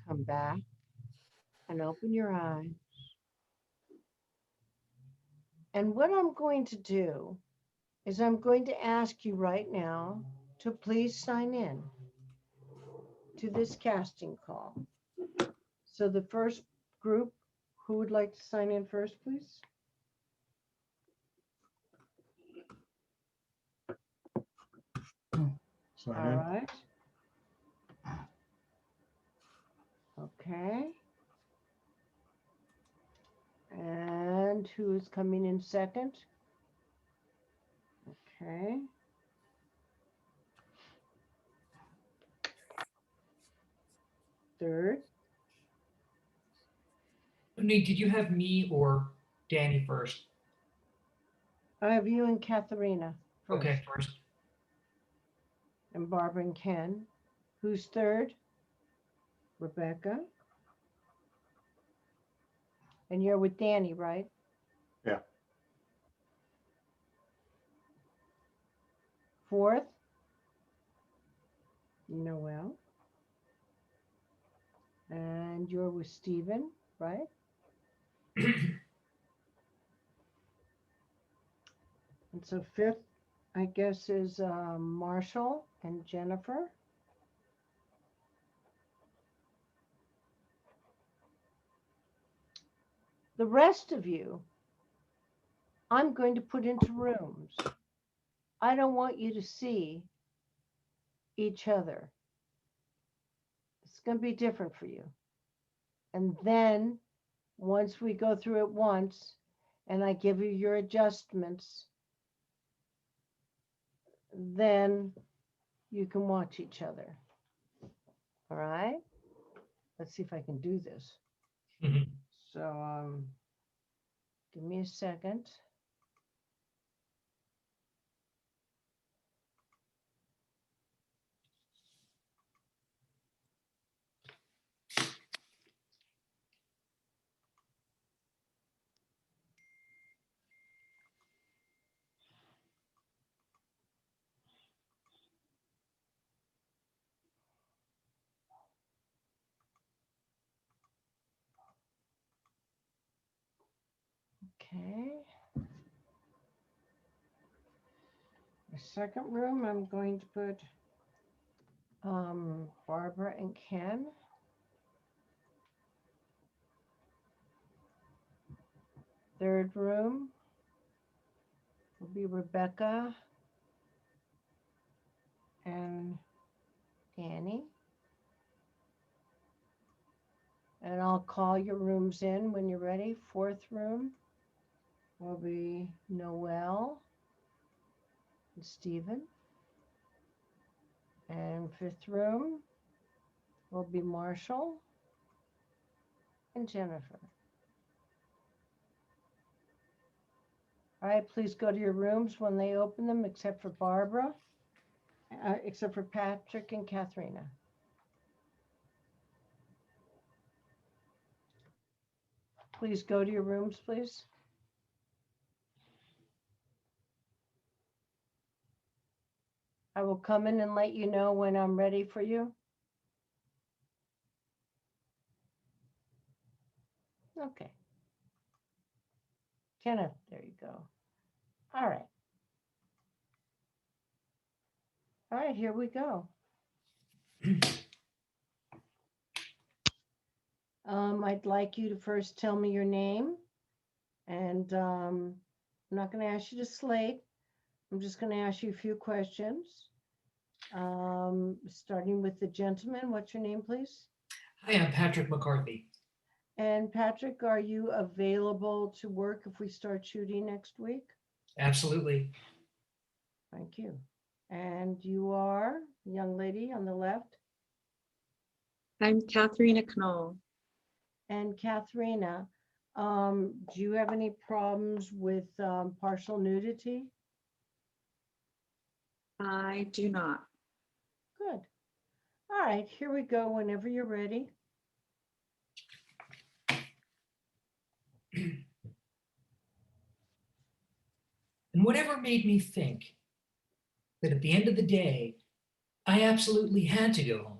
Come back and open your eyes. And what I'm going to do is I'm going to ask you right now to please sign in to this casting call. So the first group, who would like to sign in first, please? Sign All in. right. Okay. And who is coming in second? Okay. Third. Toni, did you have me or Danny first? I have you and Katharina first. Okay, first. And Barbara and Ken. Who's third? Rebecca. And you're with Danny, right? Yeah. Fourth? Noel. And you're with Stephen, right? And so fifth, I guess, is Marshall and Jennifer. The rest of you, I'm going to put into rooms. I don't want you to see each other. It's going to be different for you. And then once we go through it once and I give you your adjustments, then you can watch each other. All right? Let's see if I can do this. So give me a second. Okay. The second room, I'm going to put Barbara and Ken. Third room will be Rebecca and Danny. And I'll call your rooms in when you're ready. Fourth room will be Noel and Stephen. And fifth room will be Marshall and Jennifer. All right, please go to your rooms when they open them, except for Barbara, except for Patrick and Katharina. Please go to your rooms, please. I will come in and let you know when I'm ready for you. Okay. Kenneth, there you go. All right. All right, here we go. I'd like you to first tell me your name. And I'm not going to ask you to slate. I'm just going to ask you a few questions. Starting with the gentleman. What's your name, please? Hi, I'm Patrick McCarthy. And Patrick, are you available to work if we start shooting next week? Absolutely. Thank you. And you are, young lady on the left? I'm Katharina Knoll. And Katharina, do you have any problems with partial nudity? I do not. Good. All right, here we go whenever you're ready. And whatever made me think that at the end of the day, I absolutely had to go home?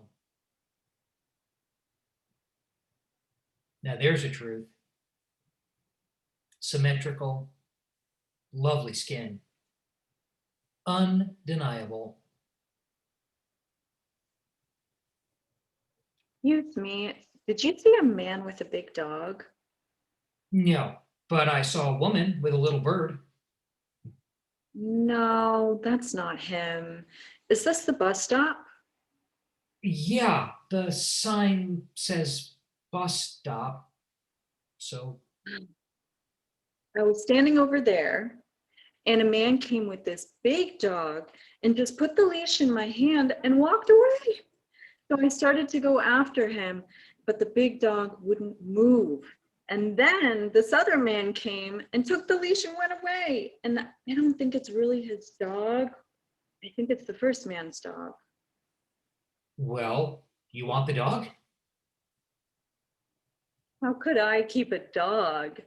Now there's a truth. Symmetrical, lovely skin. Undeniable. Excuse me, did you see a man with a big dog? No, but I saw a woman with a little bird. No, that's not him. Is this the bus stop? Yeah, the sign says bus stop. So, I was standing over there, and a man came with this big dog and just put the leash in my hand and walked away. So I started to go after him, but the big dog wouldn't move. And then this other man came and took the leash and went away. And I don't think it's really his dog. I think it's the first man's dog. well, you want the dog? How could I keep a dog?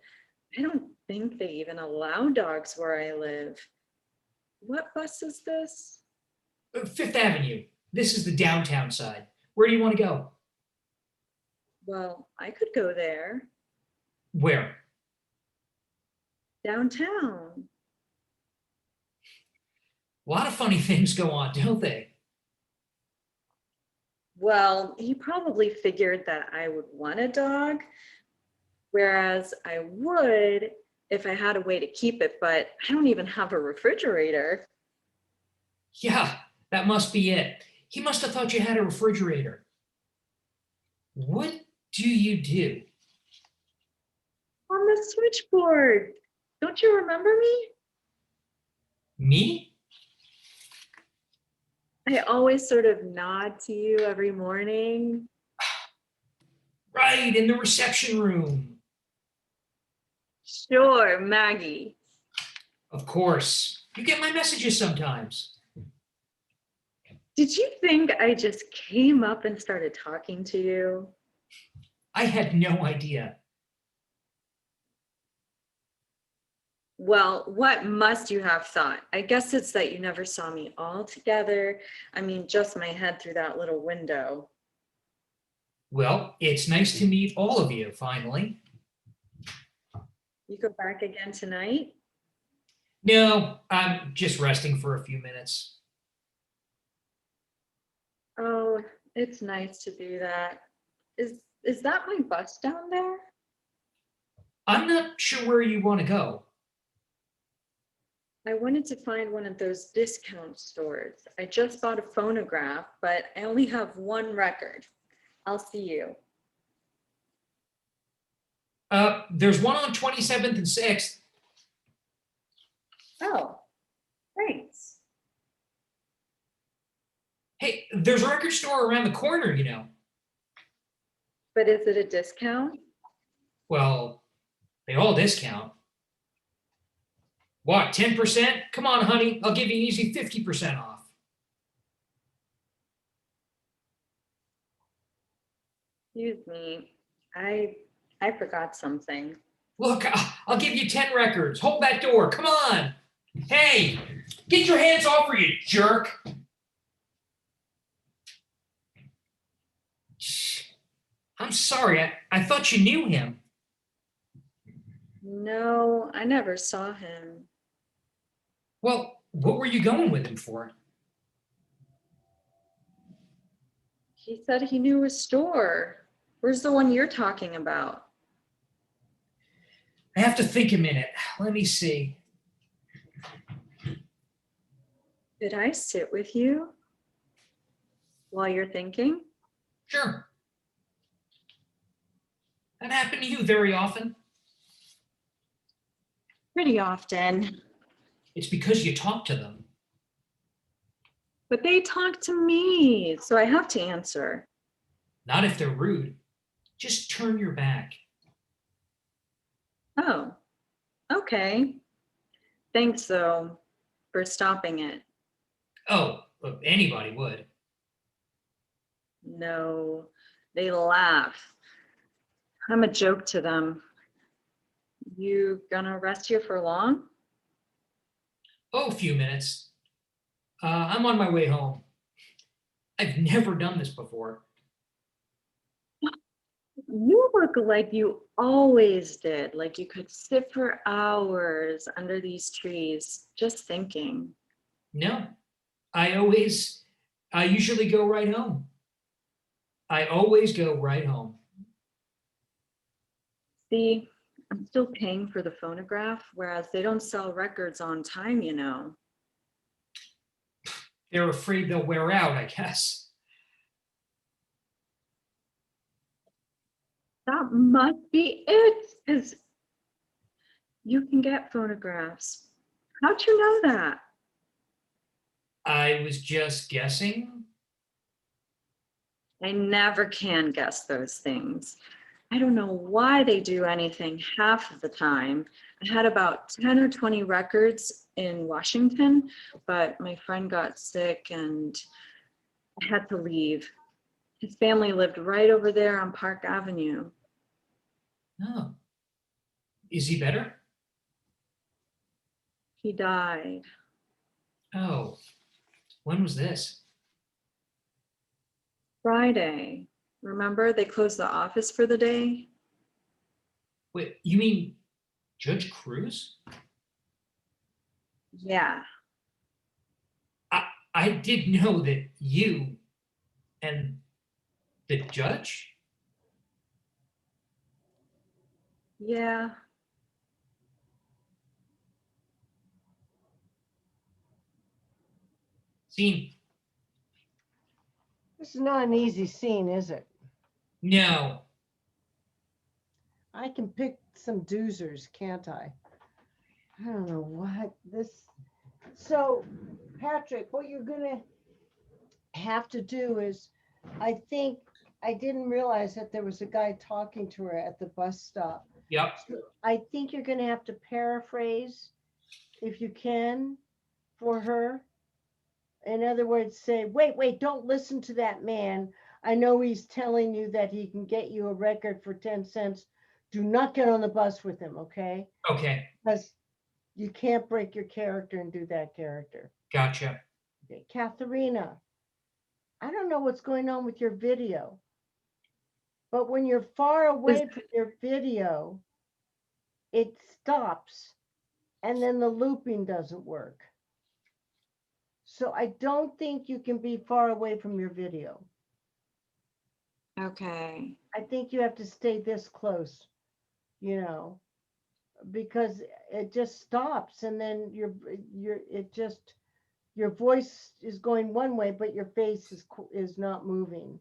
I don't think they even allow dogs where I live. What bus is this? Fifth Avenue. This is the downtown side. Where do you want to go? Well, I could go there. Where? Downtown. A lot of funny things go on, don't they? Well, he probably figured that I would want a dog, whereas I would if I had a way to keep it, but I don't even have a refrigerator. Yeah, that must be it. He must have thought you had a refrigerator. What do you do? On the switchboard. Don't you remember me? Me? I always sort of nod to you every morning. Right, in the reception room. Sure, Maggie. Of course. You get my messages sometimes. Did you think I just came up and started talking to you? I had no idea. Well, what must you have thought? I guess it's that you never saw me all together. I mean, just my head through that little window. Well, it's nice to meet all of you, finally. You go back again tonight? No, I'm just resting for a few minutes. Oh, it's nice to do that. Is that my bus down there? I'm not sure where you want to go. I wanted to find one of those discount stores. I just bought a phonograph, but I only have one record. I'll see you. There's one on 27th and 6th. Oh, thanks. Hey, there's a record store around the corner, you know. But is it a discount? Well, they all discount. What, 10%? Come on, honey, I'll give you an easy 50% off. Excuse me. I forgot something. Look, I'll give you 10 records. Hold that door, come on. Hey, get your hands off her, you jerk. I'm sorry, I thought you knew him. No, I never saw him. Well, what were you going with him for? He said he knew a store. Where's the one you're talking about? I have to think a minute. Let me see. Did I sit with you while you're thinking? Sure. That happened to you very often? Pretty often. It's because you talk to them. But they talk to me, so I have to answer. Not if they're rude. Just turn your back. Oh, okay. Thanks, though, for stopping it. Oh, anybody would. No, they laugh. I'm a joke to them. You gonna rest here for long? Oh, a few minutes. I'm on my way home. I've never done this before. You look like you always did, like you could sit for hours under these trees just thinking. No, I usually go right home. I always go right home. See, I'm still paying for the phonograph, whereas they don't sell records on time, you know. They're afraid they'll wear out, I guess. That must be it, because you can get phonographs. How'd you know that? I was just guessing. I never can guess those things. I don't know why they do anything half of the time. I had about 10 or 20 records in Washington, but my friend got sick and I had to leave. His family lived right over there on Park Avenue. Oh, is he better? He died. Oh, when was this? Friday. Remember, they closed the office for the day? Wait, you mean Judge Cruz? Yeah. I did know that you and the judge? Yeah. Scene. This is not an easy scene, is it? No. I can pick some doozers, can't I? I don't know what this. So, Patrick, what you're gonna have to do is, I think I didn't realize that there was a guy talking to her at the bus stop. Yep. So I think you're gonna have to paraphrase, if you can, for her. In other words, say, wait, don't listen to that man. I know he's telling you that he can get you a record for 10 cents. Do not get on the bus with him, okay? Okay. Because you can't break your character and do that character. Gotcha. Okay, Katharina, I don't know what's going on with your video, but when you're far away from your video, it stops and then the looping doesn't work. So I don't think you can be far away from your video. Okay. I think you have to stay this close, because it just stops and then your voice is going one way, but your face is not moving.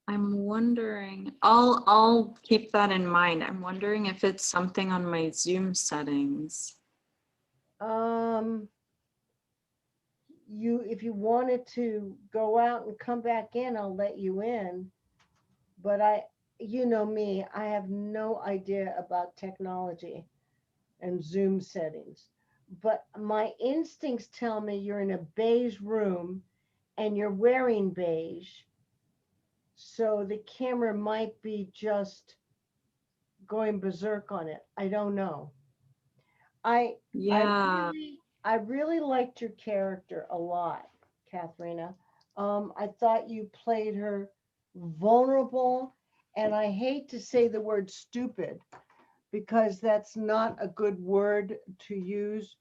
I'm wondering, I'll keep that in mind. I'm wondering if it's something on my Zoom settings. If you wanted to go out and come back in, I'll let you in. But you know me, I have no idea about technology and Zoom settings. But my instincts tell me you're in a beige room and you're wearing beige. So the camera might be just going berserk on it. I don't know. Yeah. I really liked your character a lot, Katharina. I thought you played her vulnerable, and I hate to say the word stupid because that's not a good word to use,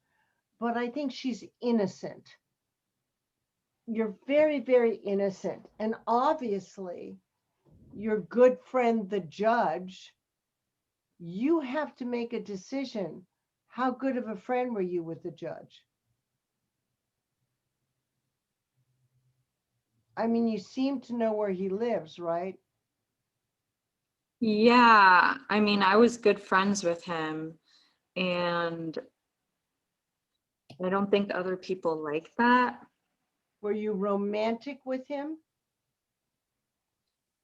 but I think she's innocent. You're very, very innocent. And obviously, your good friend, the judge, you have to make a decision. How good of a friend were you with the judge? I mean, you seem to know where he lives, right? Yeah. I mean, I was good friends with him, and I don't think other people like that. Were you romantic with him?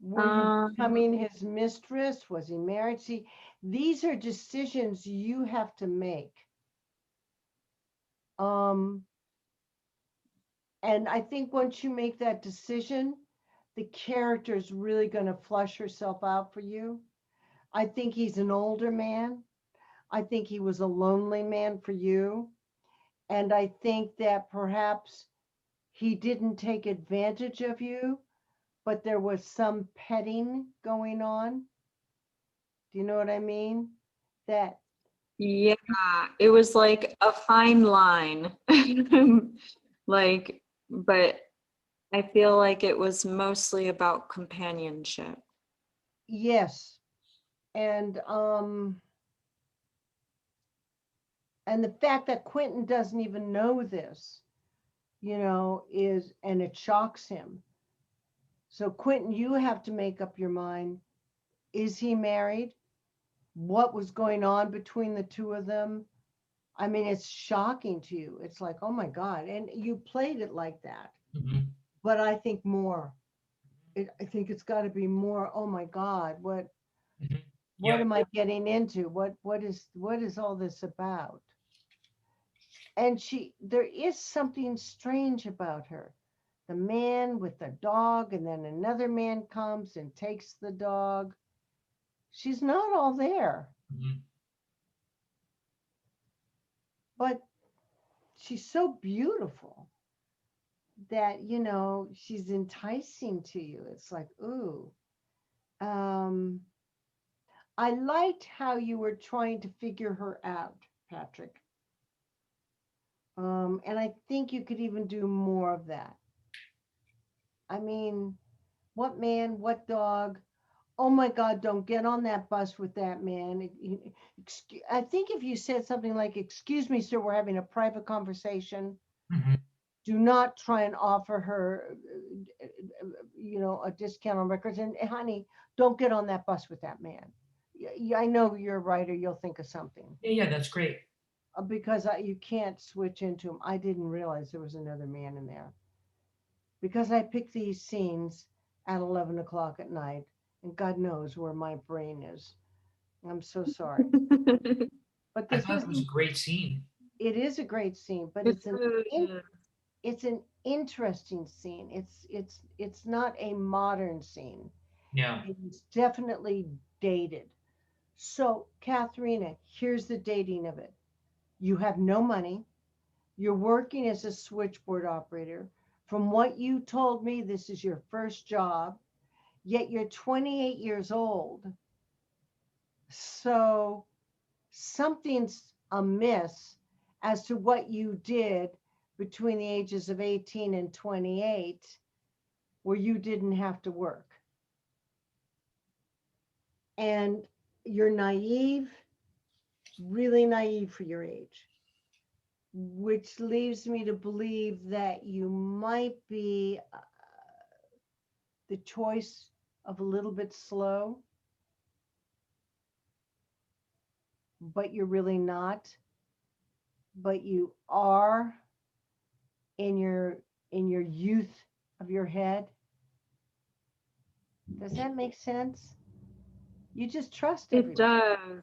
Were you becoming his mistress? Was he married? See, these are decisions you have to make. And I think once you make that decision, the character is really going to flush herself out for you. I think he's an older man. I think he was a lonely man for you. And I think that perhaps he didn't take advantage of you, but there was some petting going on. Do you know what I mean? That, Yeah, it was like a fine line. Like, but I feel like it was mostly about companionship. yes. And and the fact that Quentin doesn't even know this, is, and it shocks him. So Quentin, you have to make up your mind. Is he married? What was going on between the two of them? I mean, it's shocking to you. It's like, oh my God. And you played it like that. Mhm. But I think more. I think it's got to be more. Oh my God, Mhm. what Yep. am I getting into? What is all this about? And there is something strange about her. The man with the dog, and then another man comes and takes the dog. She's not all there, Mhm. but she's so beautiful that, she's enticing to you. It's like, ooh. Um, I liked how you were trying to figure her out, Patrick. And I think you could even do more of that. I mean, what man, what dog? Oh my God, don't get on that bus with that man. I think if you said something like, "Excuse me, sir, we're having a private conversation. Mhm. Do not try and offer her, a discount on records. And honey, don't get on that bus with that man." Yeah, I know you're a writer. You'll think of something. Yeah, yeah, that's great. Because you can't switch into him. I didn't realize there was another man in there because I picked these scenes at 11 o'clock at night, and God knows where my brain is. I'm so sorry. But I this thought was, it was a great scene. it is a great scene, but It's really it's an interesting scene. It's not a modern scene. Yeah. It's definitely dated. So, Katharina, here's the dating of it. You have no money. You're working as a switchboard operator. From what you told me, this is your first job, yet you're 28 years old. So something's amiss as to what you did between the ages of 18 and 28 where you didn't have to work. And you're naive, really naive for your age, which leaves me to believe that you might be the choice of a little bit slow, but you're really not. But you are in your youth of your head. Does that make sense? You just trust it everybody. does.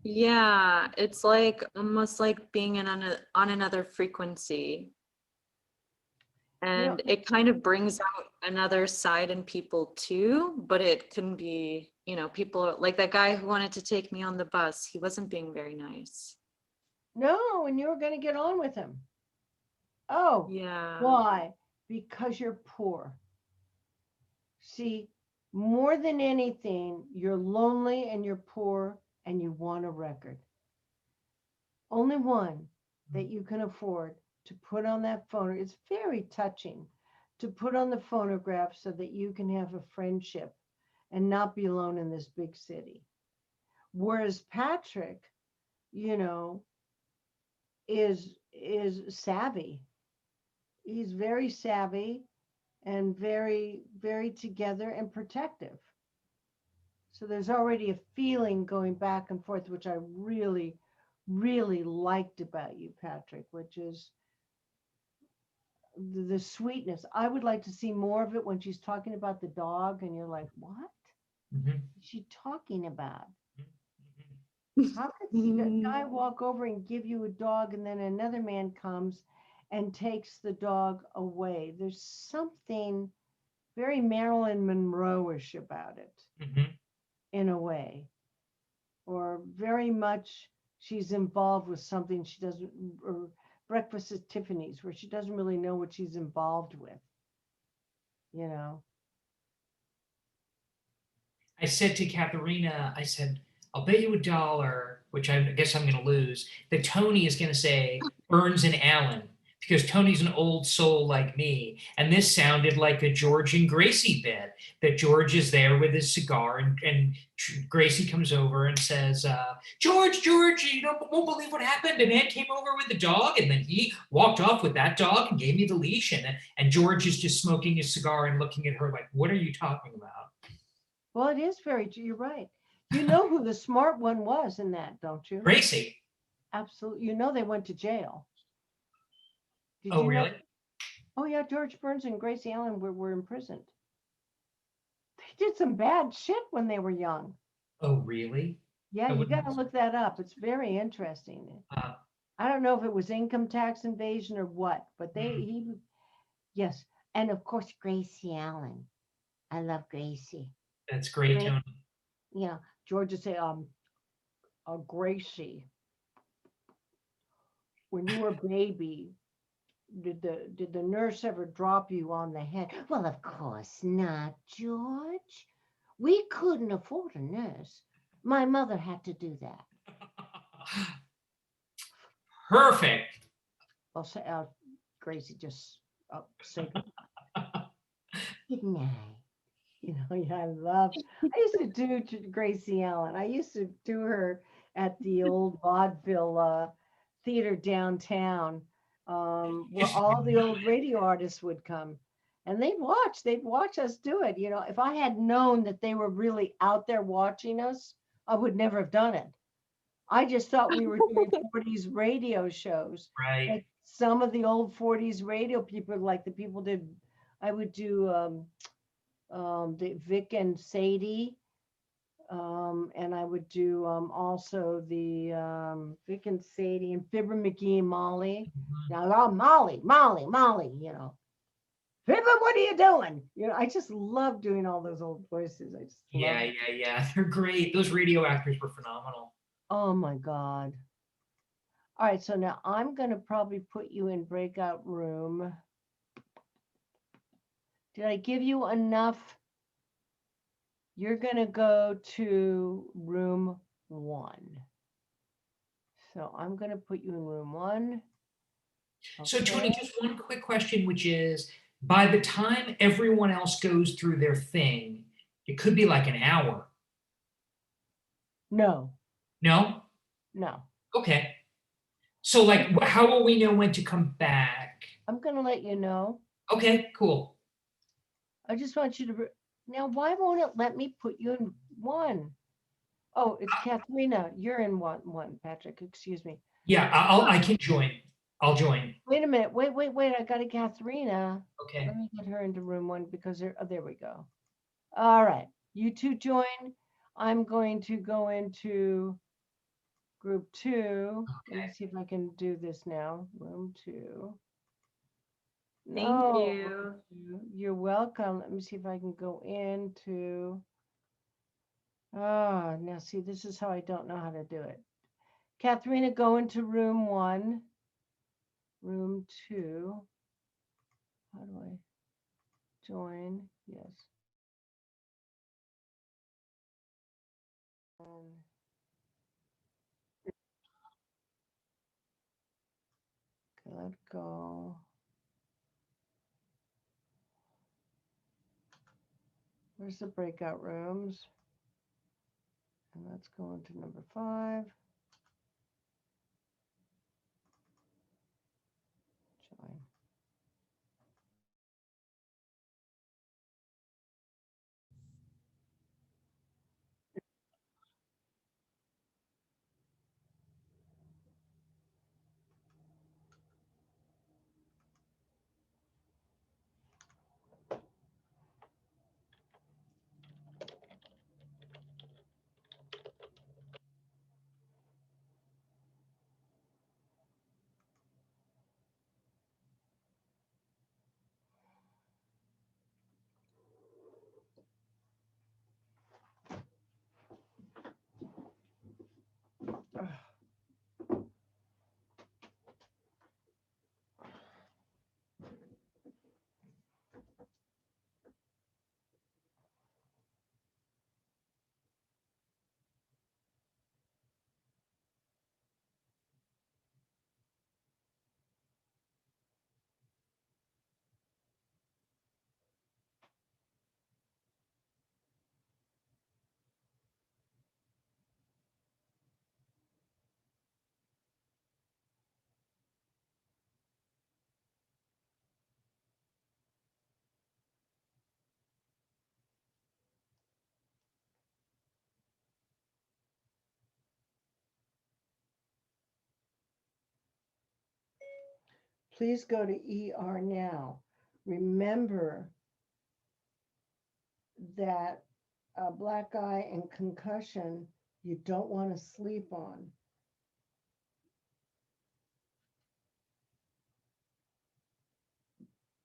Yeah, it's like almost like being on another frequency. You know, And it kind of brings out another side in people too, but it can be, people like that guy who wanted to take me on the bus, he wasn't being very nice. no, and you were going to get on with him. Oh, Yeah. why? Because you're poor. See, more than anything, you're lonely and you're poor and you want a record. Only one that you can afford to put on that phone. It's very touching to put on the phonograph so that you can have a friendship and not be alone in this big city. Whereas Patrick, you know, is savvy. He's very savvy and very, very together and protective. So there's already a feeling going back and forth, which I really, really liked about you, Patrick, which is the sweetness. I would like to see more of it when she's talking about the dog, and you're like, what Mhm. is she talking about? Mhm. How could a guy walk over and give you a dog, and then another man comes and takes the dog away? There's something very Marilyn Monroe-ish about it, Mhm. in a way, or very much she's involved with something she doesn't, or Breakfast at Tiffany's, where she doesn't really know what she's involved with. You know. I said to Katharina, I said, I'll bet you $1, which I guess I'm going to lose, that Toni is going to say Burns and Allen, because Tony's an old soul like me. And this sounded like a George and Gracie bit, that George is there with his cigar and Gracie comes over and says, George, you won't believe what happened. A man came over with the dog and then he walked off with that dog and gave me the leash. And George is just smoking his cigar and looking at her like, what are you talking about? Well, it is very true. You're right. You know who the smart one was in that, don't you? Gracie. Absolutely. You know they went to jail. Did Oh, you know? really? Oh, yeah. George Burns and Gracie Allen were imprisoned. They did some bad shit when they were young. Oh, really? Yeah, I you wouldn't got to look that up. It's very interesting. I don't know if it was income tax invasion or what, but yes. And of course, Gracie Allen. I love Gracie. That's great, Tony. Yeah. George would say, Gracie, when you were a baby, did the nurse ever drop you on the head? Well, of course not, George. We couldn't afford a nurse. My mother had to do that. Perfect. I'll say, Gracie, just say good night. You know, yeah, I used to do Gracie Allen. I used to do her at the old vaudeville theater downtown, where all the old radio artists would come. And they'd watch us do it. You know, if I had known that they were really out there watching us, I would never have done it. I just thought we were doing 40s radio shows. Right. Like some of the old 40s radio people, like the people did, I would do the Vic and Sadie, and I would do also the Vic and Sadie and Fibber McGee and Molly. Now, Molly, you know. Fibber, what are you doing? You know, I just love doing all those old voices. I just love Yeah. They're great. Those radio actors were phenomenal. Oh my God. All right, so now I'm going to probably put you in breakout room. Did I give you enough? You're going to go to room 1. So I'm going to put you in room 1. Okay. So, Tony, just one quick question, which is, by the time everyone else goes through their thing, it could be like an hour. No. No? No. Okay. So, like, how will we know when to come back? I'm going to let you know. Okay, cool. I just want you to. Now, why won't it let me put you in 1? Oh, it's Katharina. You're in 1, Patrick. Excuse me. Yeah, I can join. I'll join. Wait a minute. Wait. I got a Katharina. Okay. Let me get her into room 1 because there we go. All right. You two join. I'm going to go into group 2. Okay. Let me see if I can do this now. Room 2. Thank you. You're welcome. Let me see if I can go into. Now see, this is how I don't know how to do it. Katharina, go into room 1. Room 2. How do I join? Yes. Okay, let go. Where's the breakout rooms? And let's go into number 5. Join. Please go to ER now. Remember that a black eye and concussion you don't want to sleep on.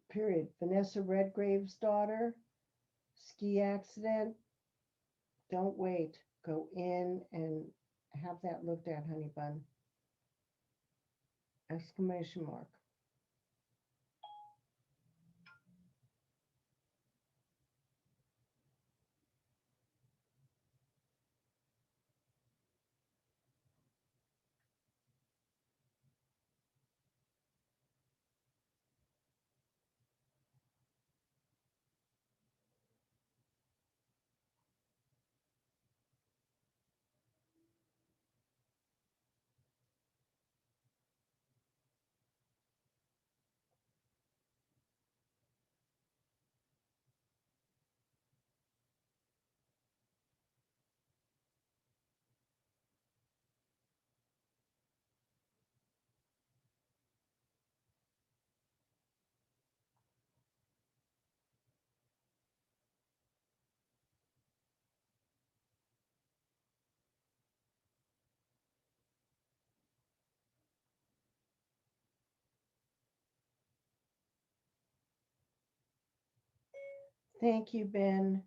Period. Vanessa Redgrave's daughter, ski accident. Don't wait. Go in and have that looked at, honey bun. Exclamation mark. Thank you, Ben.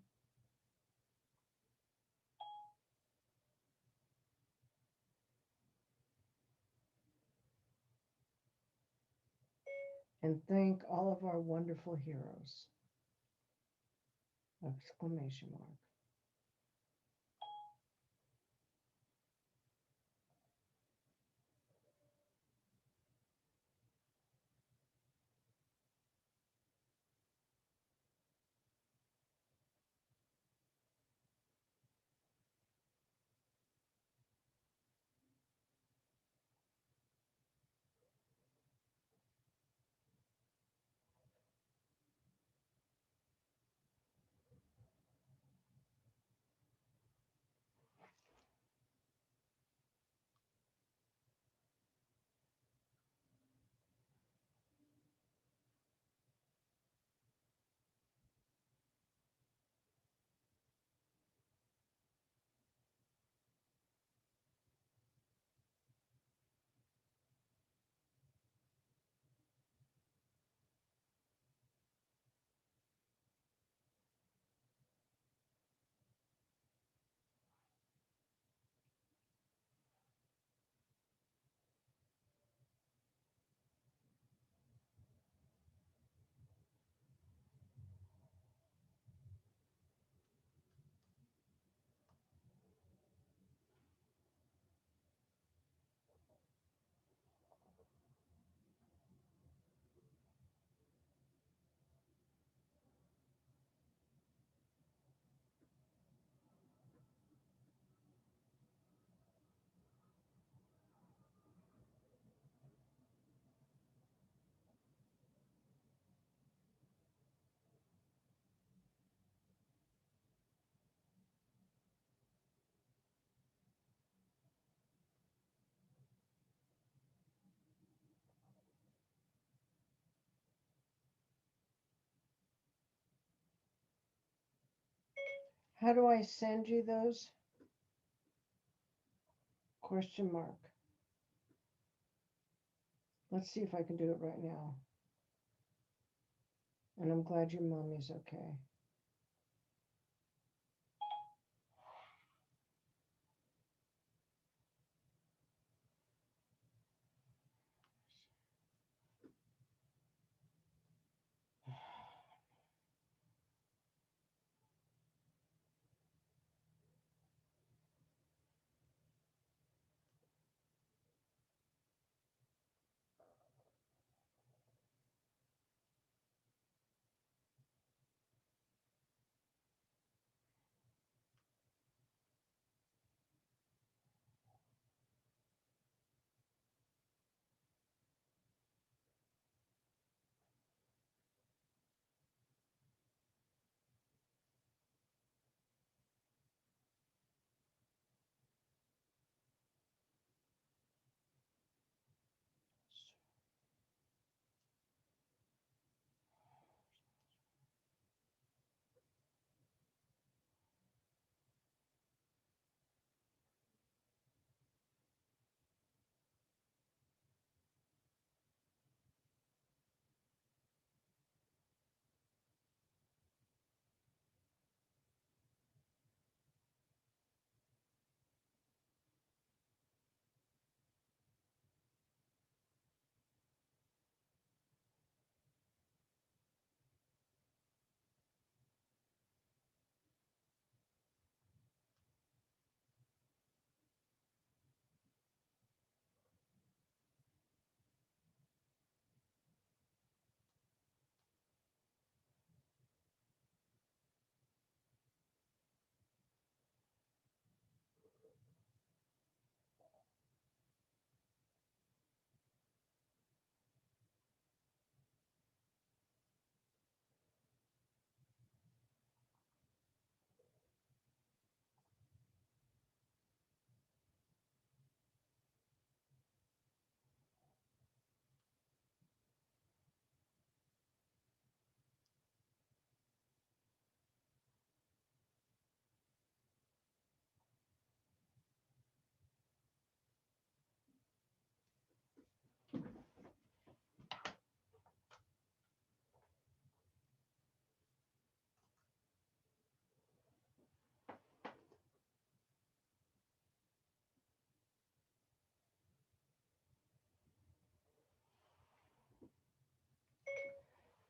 And thank all of our wonderful heroes. Exclamation mark. How do I send you those? Question mark. Let's see if I can do it right now. And I'm glad your mommy's okay.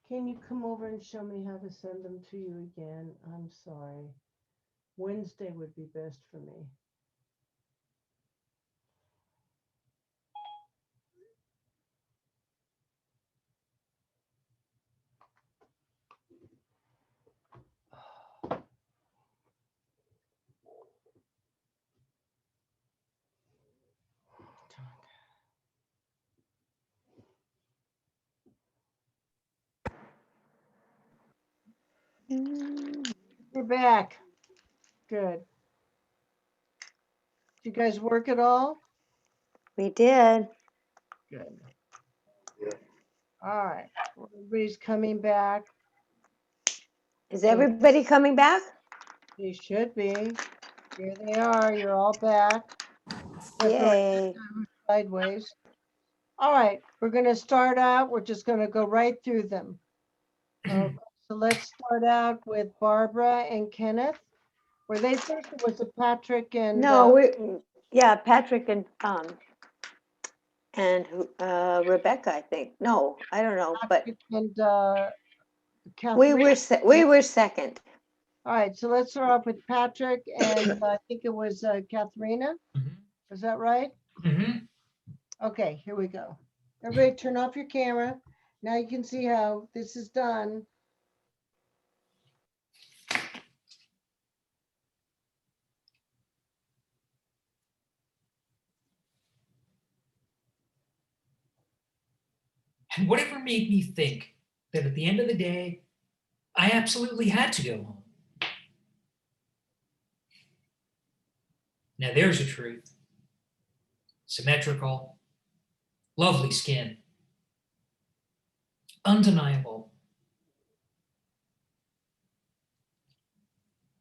Can you come over and show me how to send them to you again? I'm sorry. Wednesday would be best for me. We're back. Good. Did you guys work at all? We did. Good. All right. Everybody's coming back. Is everybody coming back? They should be. Here they are. You're all back. Yay. Sideways. All right. We're going to start out. We're just going to go right through them. Okay. So let's start out with Barbara and Kenneth. Were they first or was it Patrick and No, Patrick and Rebecca, I think. No, I don't know, but Patrick and we Catherine? were second. All right, so let's start off with Patrick and I think it was Katharina. Was that right? Mhm. Okay, here we go. Everybody turn off your camera. Now you can see how this is done. And whatever made me think that at the end of the day, I absolutely had to go home. Now there's a truth. Symmetrical, lovely skin, undeniable.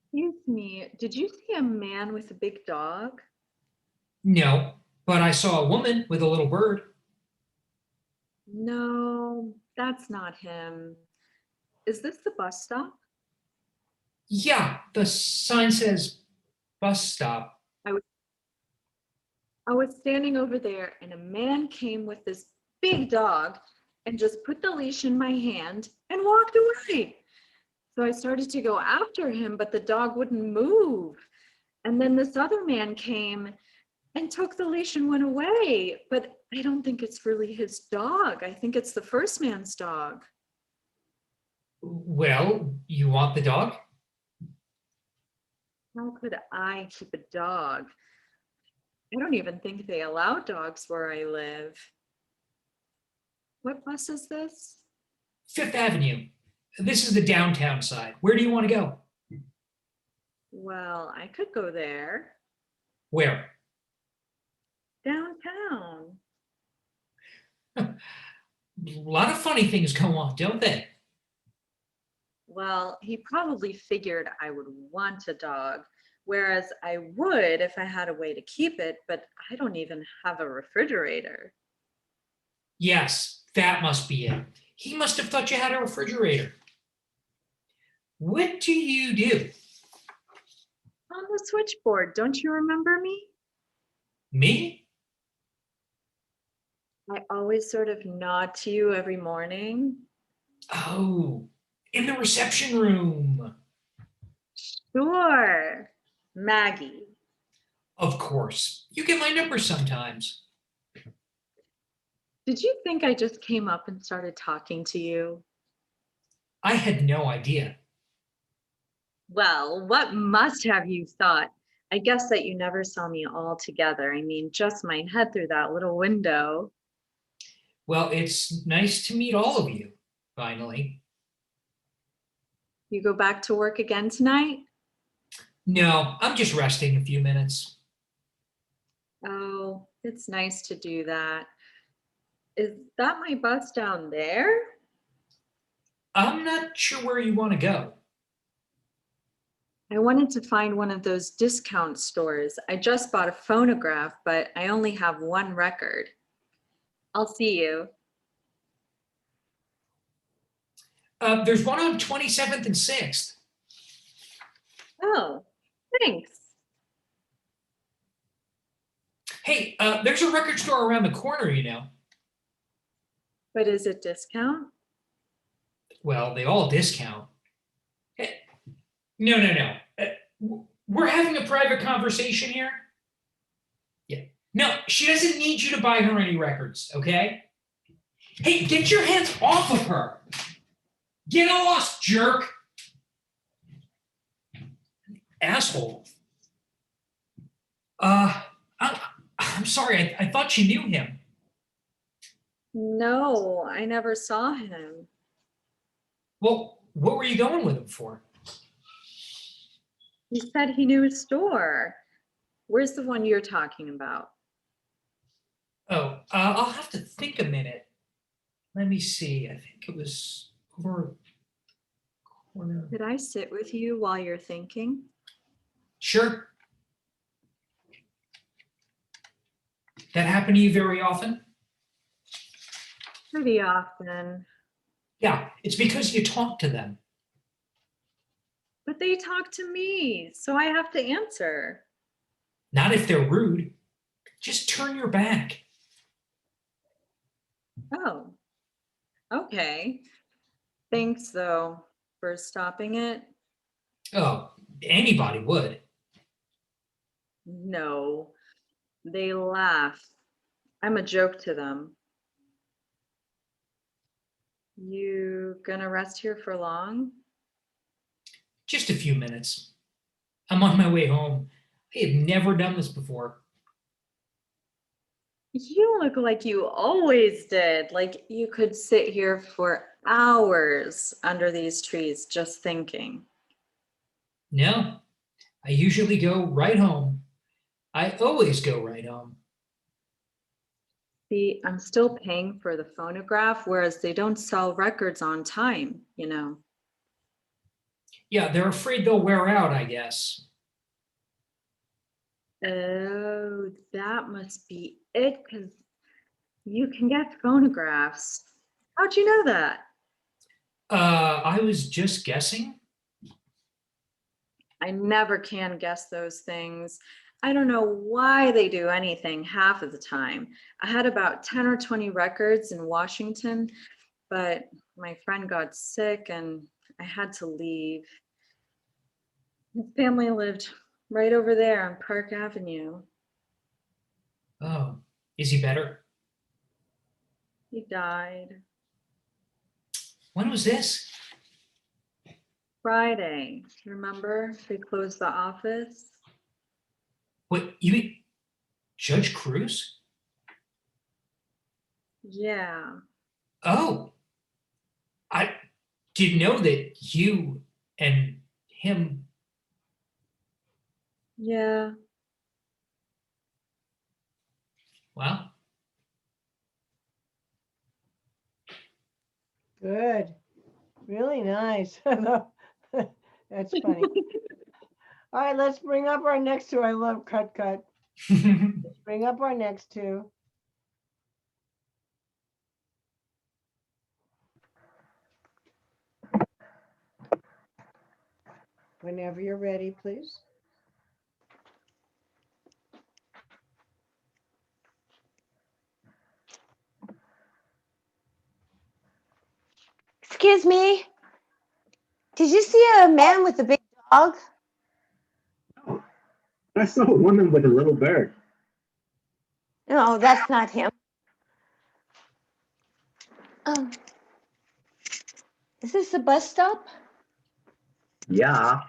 Excuse me, did you see a man with a big dog? No, but I saw a woman with a little bird. No, that's not him. Is this the bus stop? Yeah, the sign says bus stop. I was standing over there and a man came with this big dog and just put the leash in my hand and walked away. So I started to go after him, but the dog wouldn't move. And then this other man came and took the leash and went away. But I don't think it's really his dog. I think it's the first man's dog. Well, you want the dog? How could I keep a dog? I don't even think they allow dogs where I live. What bus is this? Fifth Avenue. This is the downtown side. Where do you want to go? Well, I could go there. Where? Downtown. A lot of funny things go on, don't they? Well, he probably figured I would want a dog, whereas I would if I had a way to keep it, but I don't even have a refrigerator. Yes, that must be it. He must have thought you had a refrigerator. What do you do? On the switchboard, don't you remember me? Me? I always sort of nod to you every morning. Oh, in the reception room. Sure, Maggie. Of course. You get my number sometimes. Did you think I just came up and started talking to you? I had no idea. Well, what must have you thought? I guess that you never saw me all together. I mean, just my head through that little window. Well, it's nice to meet all of you, finally. You go back to work again tonight? No, I'm just resting a few minutes. Oh, it's nice to do that. Is that my bus down there? I'm not sure where you want to go. I wanted to find one of those discount stores. I just bought a phonograph, but I only have one record. I'll see you. There's one on 27th and 6th. Oh, thanks. Hey, there's a record store around the corner, you know. But is it discount? Well, they all discount. Eh, No, no, no. We're having a private conversation here. Yeah. No, she doesn't need you to buy her any records, okay? Hey, get your hands off of her. Get lost, jerk. Asshole. I'm sorry. I thought you knew him. No, I never saw him. Well, what were you going with him for? He said he knew a store. Where's the one you're talking about? Oh, I'll have to think a minute. Let me see. I think it was over a corner. Could I sit with you while you're thinking? Sure. That happen to you very often? Pretty often. Yeah, it's because you talk to them. But they talk to me, so I have to answer. Not if they're rude. Just turn your back. Oh, okay. Thanks, though, for stopping it. Oh, anybody would. No, they laugh. I'm a joke to them. You gonna rest here for long? Just a few minutes. I'm on my way home. I have never done this before. You look like you always did. Like you could sit here for hours under these trees just thinking. No, I usually go right home. I always go right home. See, I'm still paying for the phonograph, whereas they don't sell records on time, you know. Yeah, they're afraid they'll wear out, I guess. Oh, that must be it, because you can get phonographs. How'd you know that? I was just guessing. I never can guess those things. I don't know why they do anything half of the time. I had about 10 or 20 records in Washington, but my friend got sick and I had to leave. His family lived right over there on Park Avenue. Oh, is he better? He died When was this? Friday. Remember? They closed the office. What, you mean Judge Cruz? Yeah. Oh, I didn't know that you and him. Yeah. Well, Good. Really nice. That's funny. All right, let's bring up our next two. I love cut. Let's bring up our next two. Whenever you're ready, please. Excuse me, did you see a man with a big dog? I saw a woman with a little bird. No, that's not him. Um, is this a bus stop? Yeah,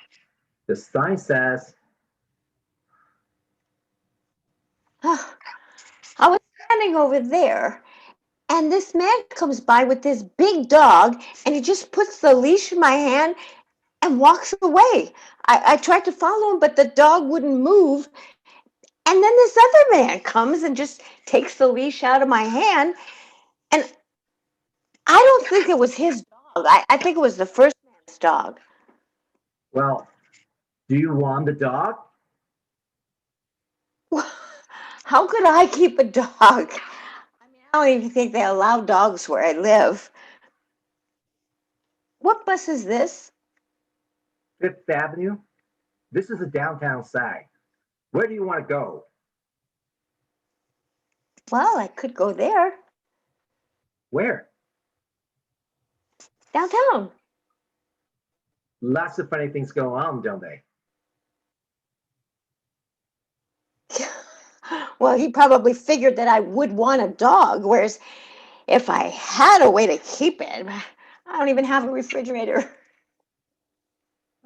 the sign says, Ah, I was standing over there, and this man comes by with this big dog, and he just puts the leash in my hand and walks away. I tried to follow him, but the dog wouldn't move. And then this other man comes and just takes the leash out of my hand. And I don't think it was his dog. I think it was the first man's dog. well, do you want the dog? How could I keep a dog? I mean, I don't even think they allow dogs where I live. What bus is this? Fifth Avenue? This is a downtown side. Where do you want to go? Well, I could go there. Where? Downtown. Lots of funny things go on, don't they? Well, he probably figured that I would want a dog, whereas if I had a way to keep it, I don't even have a refrigerator.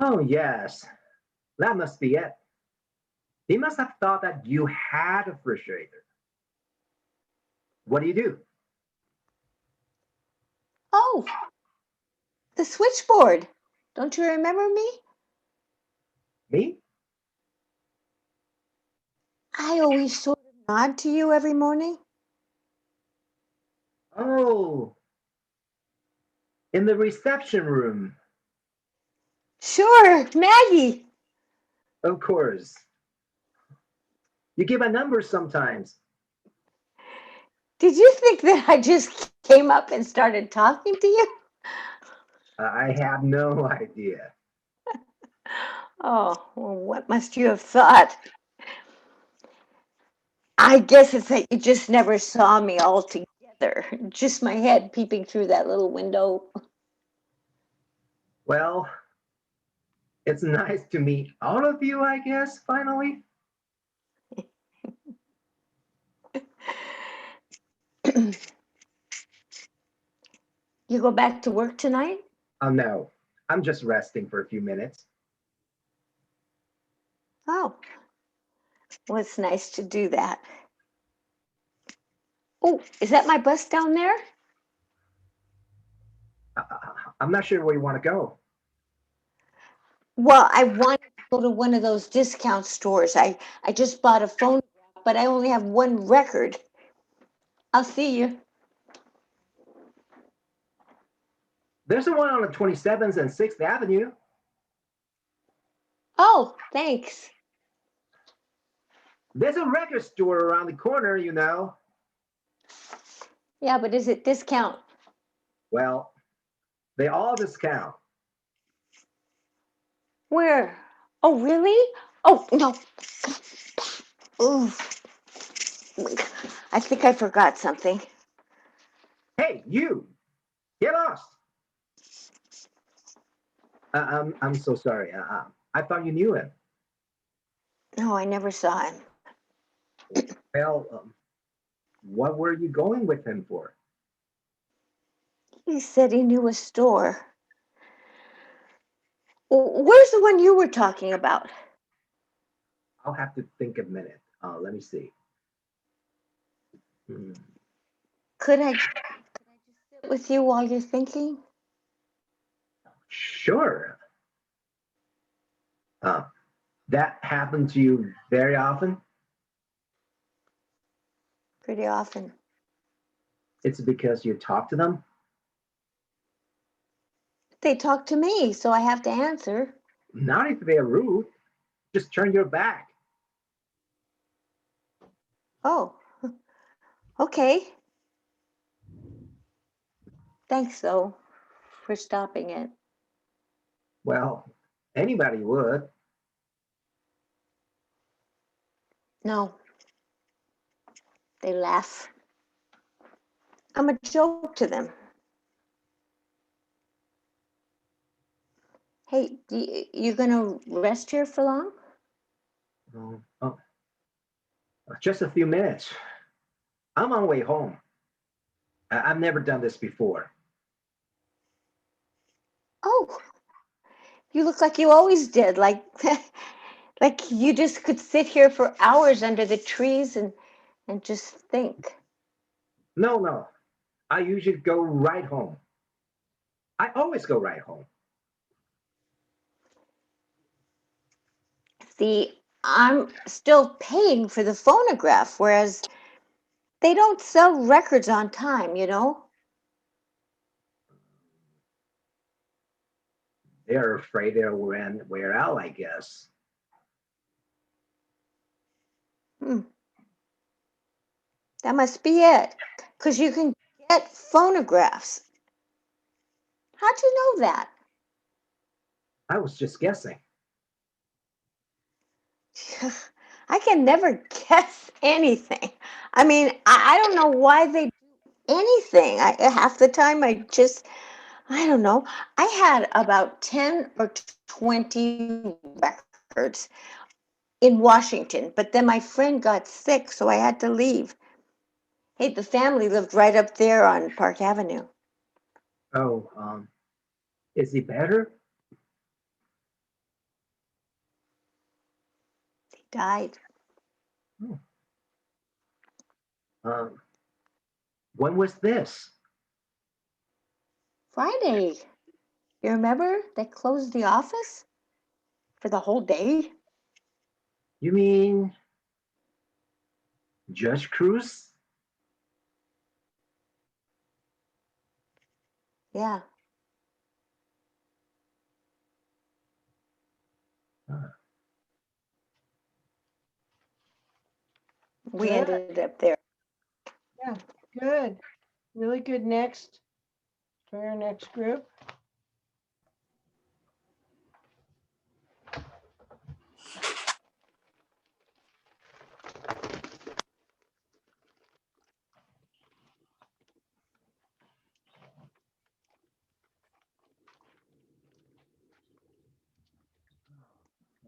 Oh, yes. That must be it. He must have thought that you had a refrigerator. What do you do? Oh, the switchboard. Don't you remember me? Me? I always sort of nod to you every morning. Oh, in the reception room. Sure, Maggie. Of course. You give a number sometimes. Did you think that I just came up and started talking to you? I have no idea. Oh, well, what must you have thought? I guess it's that you just never saw me all together. Just my head peeping through that little window. Well, it's nice to meet all of you, I guess, finally. You go back to work tonight? Oh, no, I'm just resting for a few minutes. Oh, well, it's nice to do that. Oh, is that my bus down there? I'm not sure where you want to go. Well, I want to go to one of those discount stores. I just bought a phone, but I only have one record. I'll see you. There's the one on the 27th and 6th Avenue. Oh, thanks. There's a record store around the corner, you know. Yeah, but is it discount? Well, they all discount. Where? Oh, really? Oh, no. Ooh, I think I forgot something. Hey, you, get lost. I'm so sorry. I thought you knew him. No, I never saw him. Well, what were you going with him for? He said he knew a store. Where's the one you were talking about? I'll have to think a minute. Let me see. Hmm. Could I just sit with you while you're thinking? Sure. Uh, that happened to you very often? Pretty often. It's because you talk to them? They talk to me, so I have to answer. Not if they're rude. Just turn your back. Oh, okay. Thanks, though, for stopping it. Well, anybody would. No, they laugh. I'm a joke to them. Hey, you gonna rest here for long? Oh, just a few minutes. I'm on my way home. I've never done this before. Oh, you look like you always did. Like you just could sit here for hours under the trees and just think. No, no. I usually go right home. I always go right home. See, I'm still paying for the phonograph, whereas they don't sell records on time, you know? They're afraid they'll wear out, I guess. Hmm, that must be it. Because you can get phonographs. How'd you know that? I was just guessing. I can never guess anything. I mean, I don't know why they do anything. Half the time I don't know. I had about 10 or 20 records in Washington, but then my friend got sick, so I had to leave. Hey, the family lived right up there on Park Avenue. Oh, is he better? They died. Hmm. Um, when was this? Friday. You remember they closed the office for the whole day? You mean Judge Cruz? Yeah. Ah, We Good. ended up there. Yeah, good. Really good. Next, for our next group.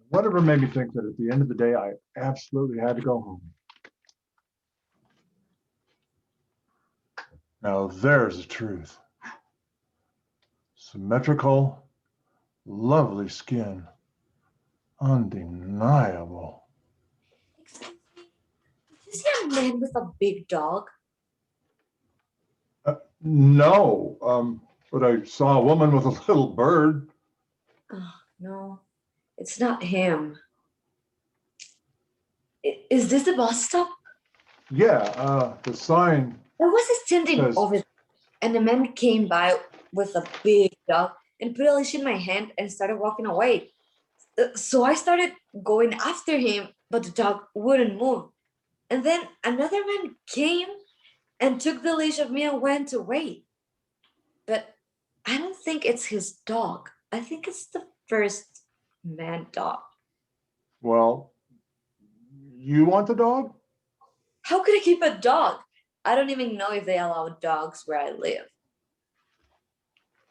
Whatever made me think that at the end of the day, I absolutely had to go home. Now there's the truth. Symmetrical, lovely skin, undeniable. Excuse me, did you see a man with a big dog? No, but I saw a woman with a little bird. Oh, no, it's not him. Is this the bus stop? Yeah, the sign I was standing says, over there, and a man came by with a big dog and put a leash in my hand and started walking away. So I started going after him, but the dog wouldn't move. And then another man came and took the leash of me and went away. But I don't think it's his dog. I think it's the first man dog. well, you want the dog? How could I keep a dog? I don't even know if they allow dogs where I live.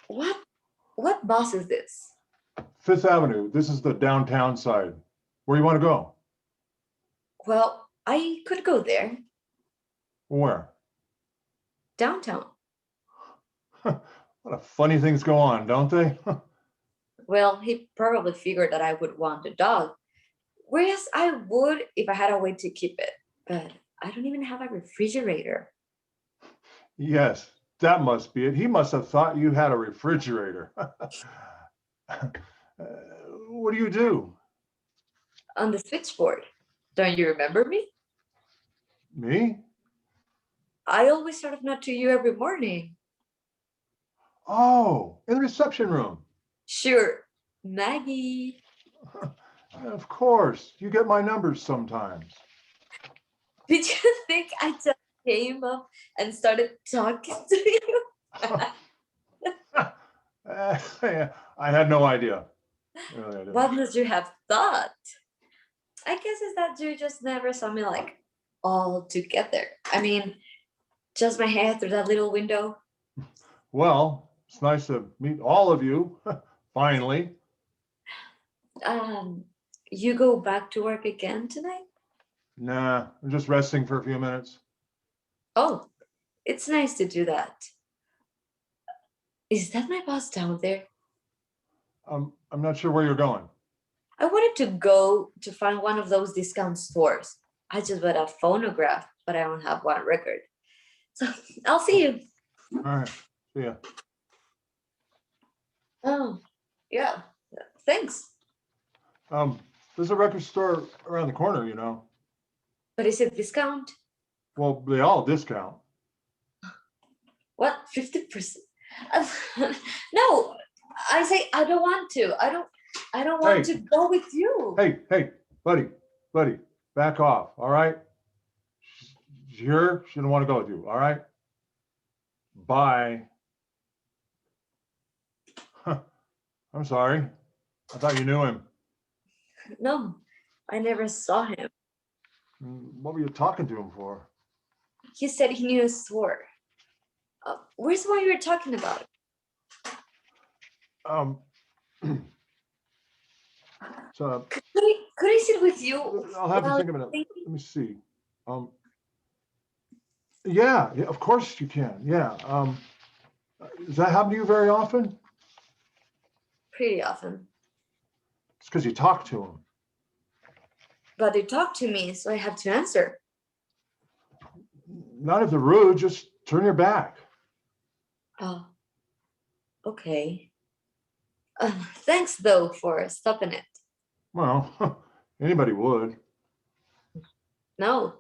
What bus is this? Fifth Avenue, this is the downtown side. Where you want to go? Well, I could go there, Where? downtown. What a funny things go on, don't they? Well, he probably figured that I would want a dog, whereas I would if I had a way to keep it. But I don't even have a refrigerator. Yes, that must be it. He must have thought you had a refrigerator. What do you do? On the switchboard. Don't you remember me? Me? I always sort of nod to you every morning. Oh, in the reception room. Sure, Maggie. Of course, you get my numbers sometimes. Did you think I just came up and started talking to you? I had no idea. Really, I didn't. What must you have thought? I guess it's that you just never saw me like all together. I mean, just my head through that little window. Well, it's nice to meet all of you, finally. Um, you go back to work again tonight? Nah, I'm just resting for a few minutes. Oh, it's nice to do that. Is that my boss down there? I'm not sure where you're going. I wanted to go to find one of those discount stores. I just bought a phonograph, but I don't have one record. So I'll see you. All right, see ya. Oh, yeah. Thanks. There's a record store around the corner, you know. But is it discount? Well, they all discount. What? 50%? No, I say I don't want to. I don't want Hey. to go with you. Hey, buddy, back off, all right? She's here, she didn't want to go with you, all right? Bye. I'm sorry. I thought you knew him. No, I never saw him. What were you talking to him for? He said he knew a store. Where's the one you were talking about? Um, so Could I sit with you? I'll have to while think of it. you Let me see. Yeah, of course you can. Yeah. Does that happen to you very often? Pretty often. It's because you talk to them. But they talk to me, so I have to answer. Not if they're rude, just turn your back. Oh, okay. Thanks, though, for stopping it. Well, anybody would. No,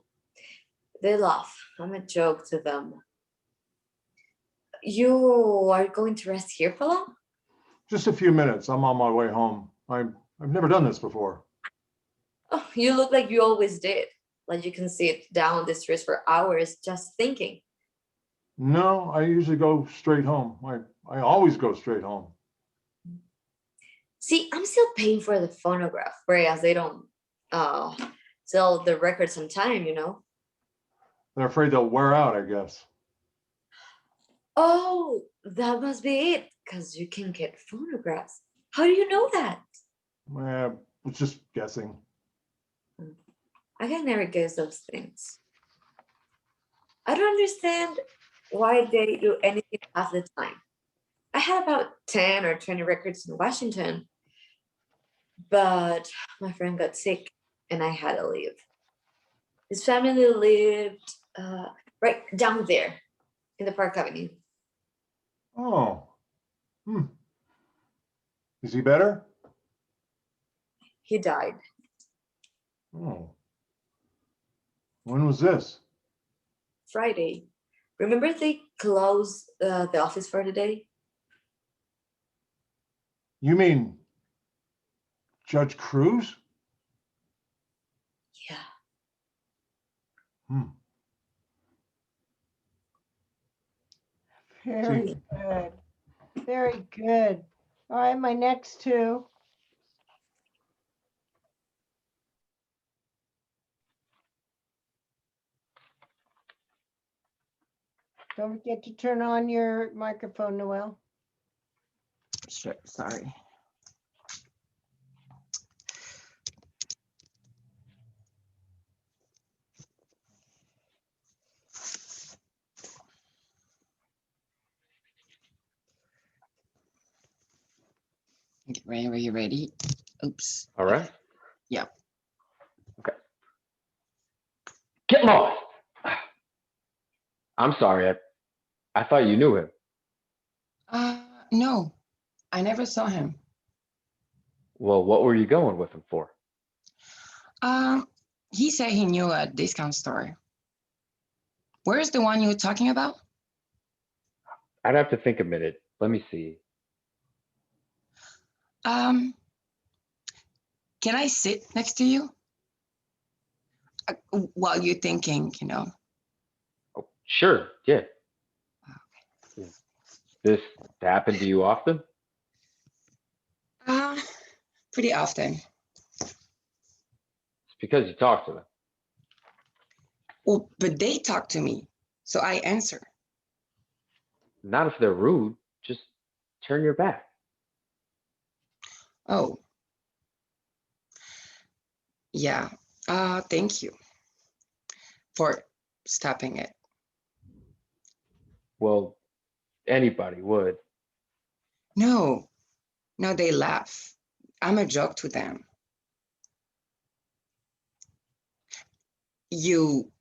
they laugh. I'm a joke to them. You are going to rest here for long? Just a few minutes. I'm on my way home. I've never done this before. Oh, you look like you always did. Like you can sit down the stairs for hours just thinking. No, I usually go straight home. I always go straight home. See, I'm still paying for the phonograph, whereas they don't sell the records on time, you know? They're afraid they'll wear out, I guess. Oh, that must be it, because you can get phonographs. How do you know that? It's just guessing. I can never guess those things. I don't understand why they do anything half the time. I had about 10 or 20 records in Washington, but my friend got sick and I had to leave. His family lived right down there in the Park Avenue. Oh. Is he better? He died Oh. When was this? Friday. Remember they closed the office for the day? You mean Judge Cruz? Yeah. Hmm. Very good. Very good. All right, my next two. Don't forget to turn on your microphone, Noel. Sure, sorry. Okay, whenever you're ready. Oops. All right. Yeah. Okay. Get lost. I'm sorry. I thought you knew him. No, I never saw him. Well, what were you going with him for? He said he knew a discount store. Where's the one you were talking about? I'd have to think a minute. Let me see. Can I sit next to you? While you're thinking, you know. Oh, sure. Yeah. Does this happen to you often? Pretty often. It's because you talk to them. Well, but they talk to me, so I answer. Not if they're rude. Just turn your back. Oh. Yeah. Thank you for stopping it. Well, anybody would. No, they laugh. I'm a joke to them. You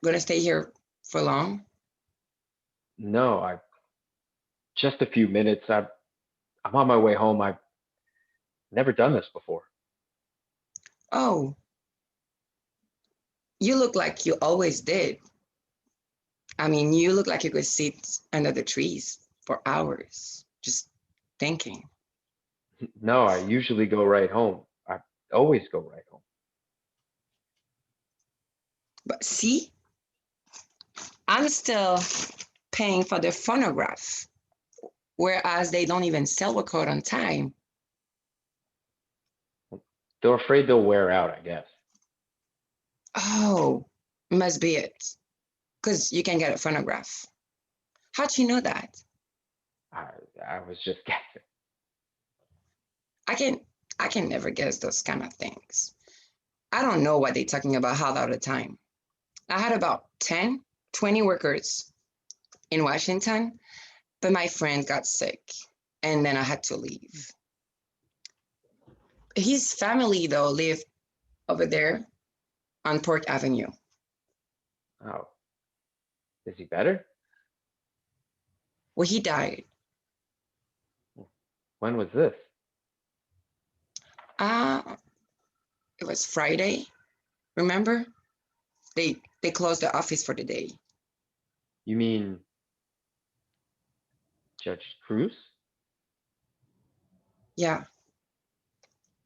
gonna stay here for long? No, just a few minutes. I'm on my way home. I've never done this before. Oh, you look like you always did. I mean, you look like you could sit under the trees for hours, just thinking. No, I usually go right home. I always go right home. But see, I'm still paying for the phonograph, whereas they don't even sell record on time. They're afraid they'll wear out, I guess. Oh, must be it. Because you can get a phonograph. How'd you know that? I I was just guessing. I can I can never guess those kind of things. I don't know what they're talking about half of the time. I had about 10, 20 workers in Washington, but my friend got sick and then I had to leave. His family, though, lived over there on Port Avenue. Oh, is he better? Well, he died. When was this? Uh, it was Friday. Remember? They closed the office for the day. You mean Judge Cruz? Yeah,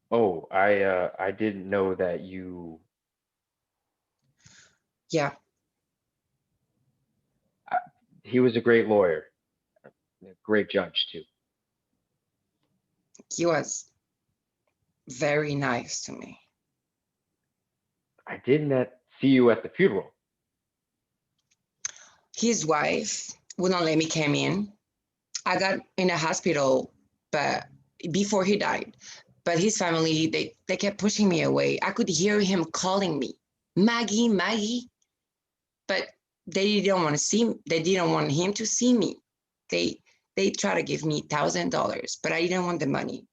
Oh, I didn't know that you. yeah. He was a great lawyer, a great judge too. He was very nice to me. I didn't see you at the funeral. His wife wouldn't let me come in. I got in the hospital, but before he died. But his family, they kept pushing me away. I could hear him calling me, Maggie, Maggie. But they didn't want to see. They didn't want him to see me. They they tried to give me $1,000, but I didn't want the money.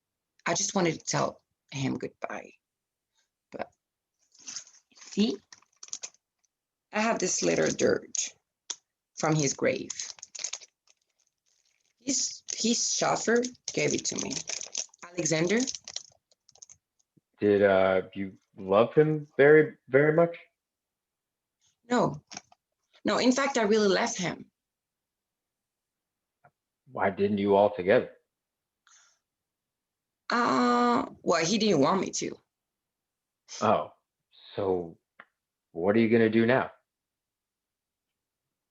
I just wanted to tell him goodbye. But see, I have this little dirt from his grave. His chauffeur gave it to me. Alexander? Did you love him very, very much? No, no. In fact, I really left him. Why didn't you altogether? Well, he didn't want me to. Oh, so what are you gonna do now?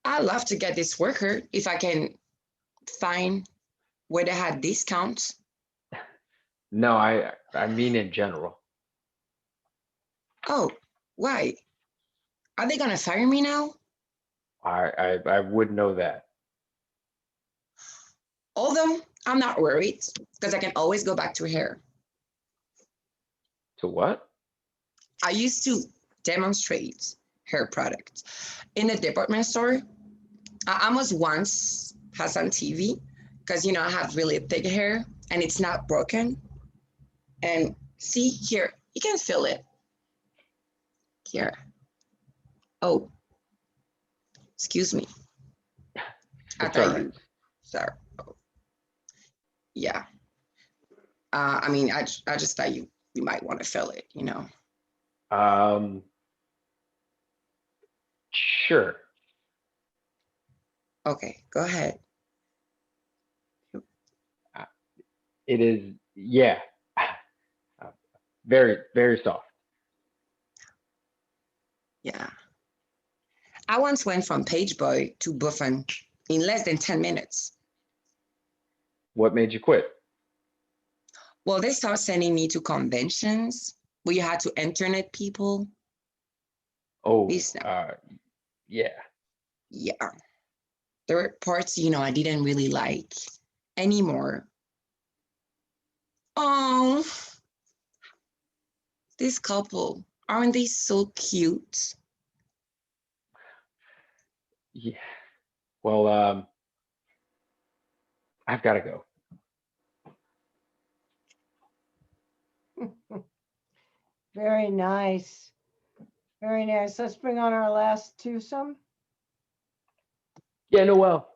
I love to get this worker if I can find where they had discounts. No, I mean in general. Oh, why? Are they gonna fire me now? I would know that. Although I'm not worried because I can always go back to hair. To what? I used to demonstrate hair products in a department store. I almost once has on TV because I have really thick hair and it's not broken. And see here, you can feel it here. Oh, excuse me. I It's all thought right. you, sorry. Oh, yeah. I mean, I just thought you might want to feel it. Um, sure. Okay, go ahead. Uh, It is, yeah, very, very soft. Yeah. I once went from page boy to buffon in less than 10 minutes. What made you quit? Well, they started sending me to conventions where you had to internet people. Oh, This, yeah. yeah. There were parts, I didn't really like anymore. Oh, this couple, aren't they so cute? Yeah. Well, I've got to go. Very nice. Very nice. Let's bring on our last twosome. Yeah, Noel.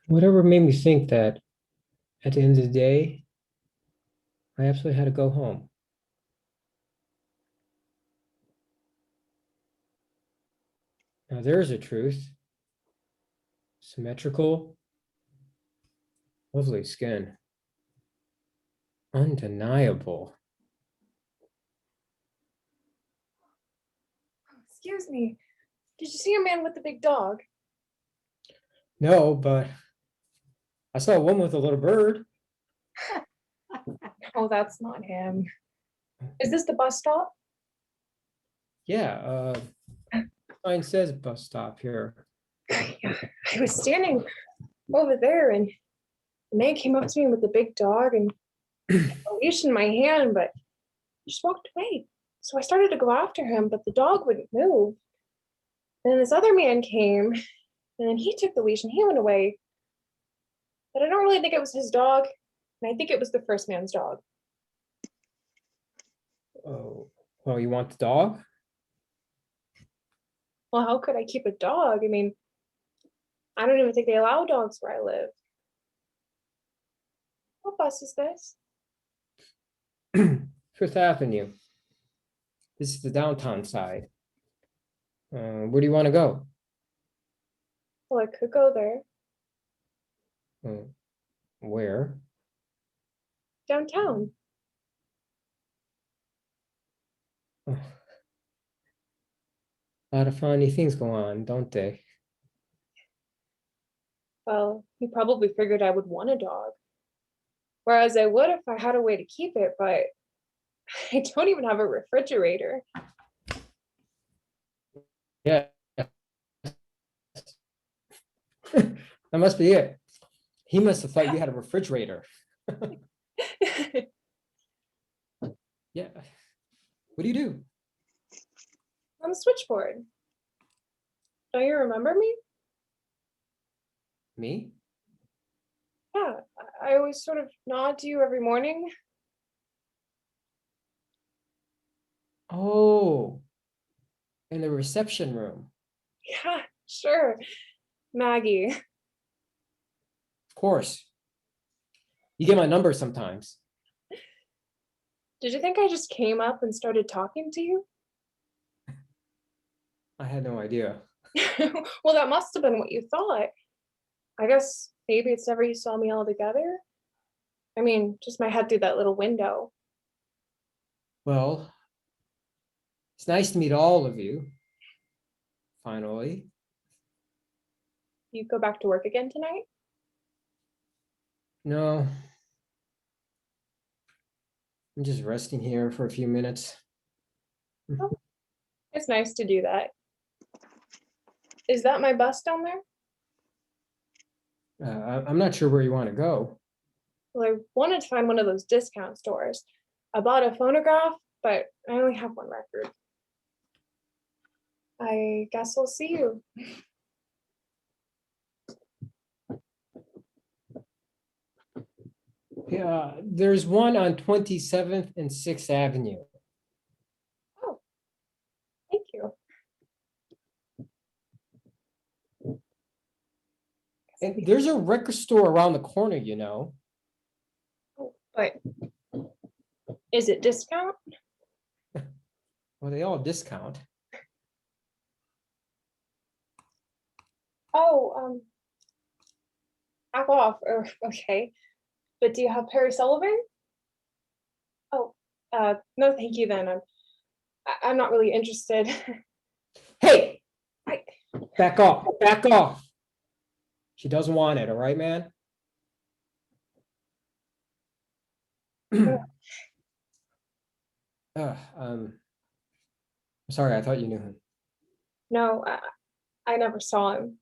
Whatever made me think that at the end of the day, I absolutely had to go home. Now there's a truth. Symmetrical. Lovely skin. Undeniable. Excuse me. Did you see a man with a big dog? No, but I saw a woman with a little bird. Oh, that's not him. Is this the bus stop? Yeah, sign says bus stop here. Yeah, I was standing over there and the man came up to me with the big dog and a leash in my hand, but he just walked away. So I started to go after him, but the dog wouldn't move. Then this other man came and then he took the leash and he went away. But I don't really think it was his dog. And I think it was the first man's dog. Oh, well, you want the dog? Well, how could I keep a dog? I mean, I don't even think they allow dogs where I live. What bus is this? Fifth Avenue. This is the downtown side. Where do you want to go? Well, I could go there. Where? Downtown. A lot of funny things go on, don't they? Well, he probably figured I would want a dog. Whereas I would if I had a way to keep it, but I don't even have a refrigerator. Yeah. That must be it. He must have thought you had a refrigerator. Yeah. What do you do? On the switchboard. Don't you remember me? Me? Yeah, I always sort of nod to you every morning. Oh, in the reception room. Yeah, sure. Maggie. Of course. You get my number sometimes. Did you think I just came up and started talking to you? I had no idea. Well, that must have been what you thought. I guess maybe it's never you saw me all together. I mean, just my head through that little window. Well, it's nice to meet all of you. Finally. You go back to work again tonight? No. I'm just resting here for a few minutes. Oh, it's nice to do that. Is that my bus down there? I'm not sure where you want to go. Well, I wanted to find one of those discount stores. I bought a phonograph, but I only have one record. I guess we'll see you. Yeah, there's one on 27th and 6th Avenue. Oh, thank you. And there's a record store around the corner, you know. Oh, but is it discount? Well, they all discount. Oh, back off. Okay. But do you have Perry Sullivan? Oh, no, thank you then. I'm not really interested. Hey, I, back off, back off. She doesn't want it, all right, man? I'm sorry, I thought you knew him. no, I never saw him.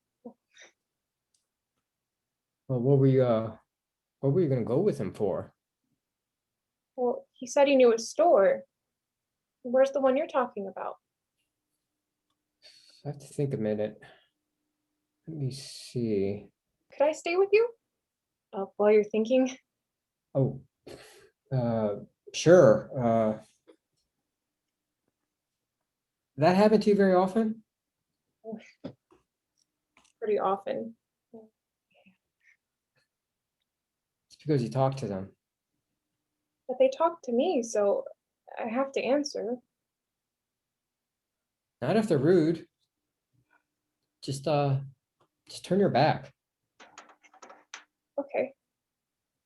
Well, what were you gonna go with him for? Well, he said he knew a store. Where's the one you're talking about? I have to think a minute. Let me see. Could I stay with you? While you're thinking? Oh, sure. That happen to you very often? Pretty often. It's because you talk to them. But they talk to me, so I have to answer. Not if they're rude. Just Just turn your back. Okay.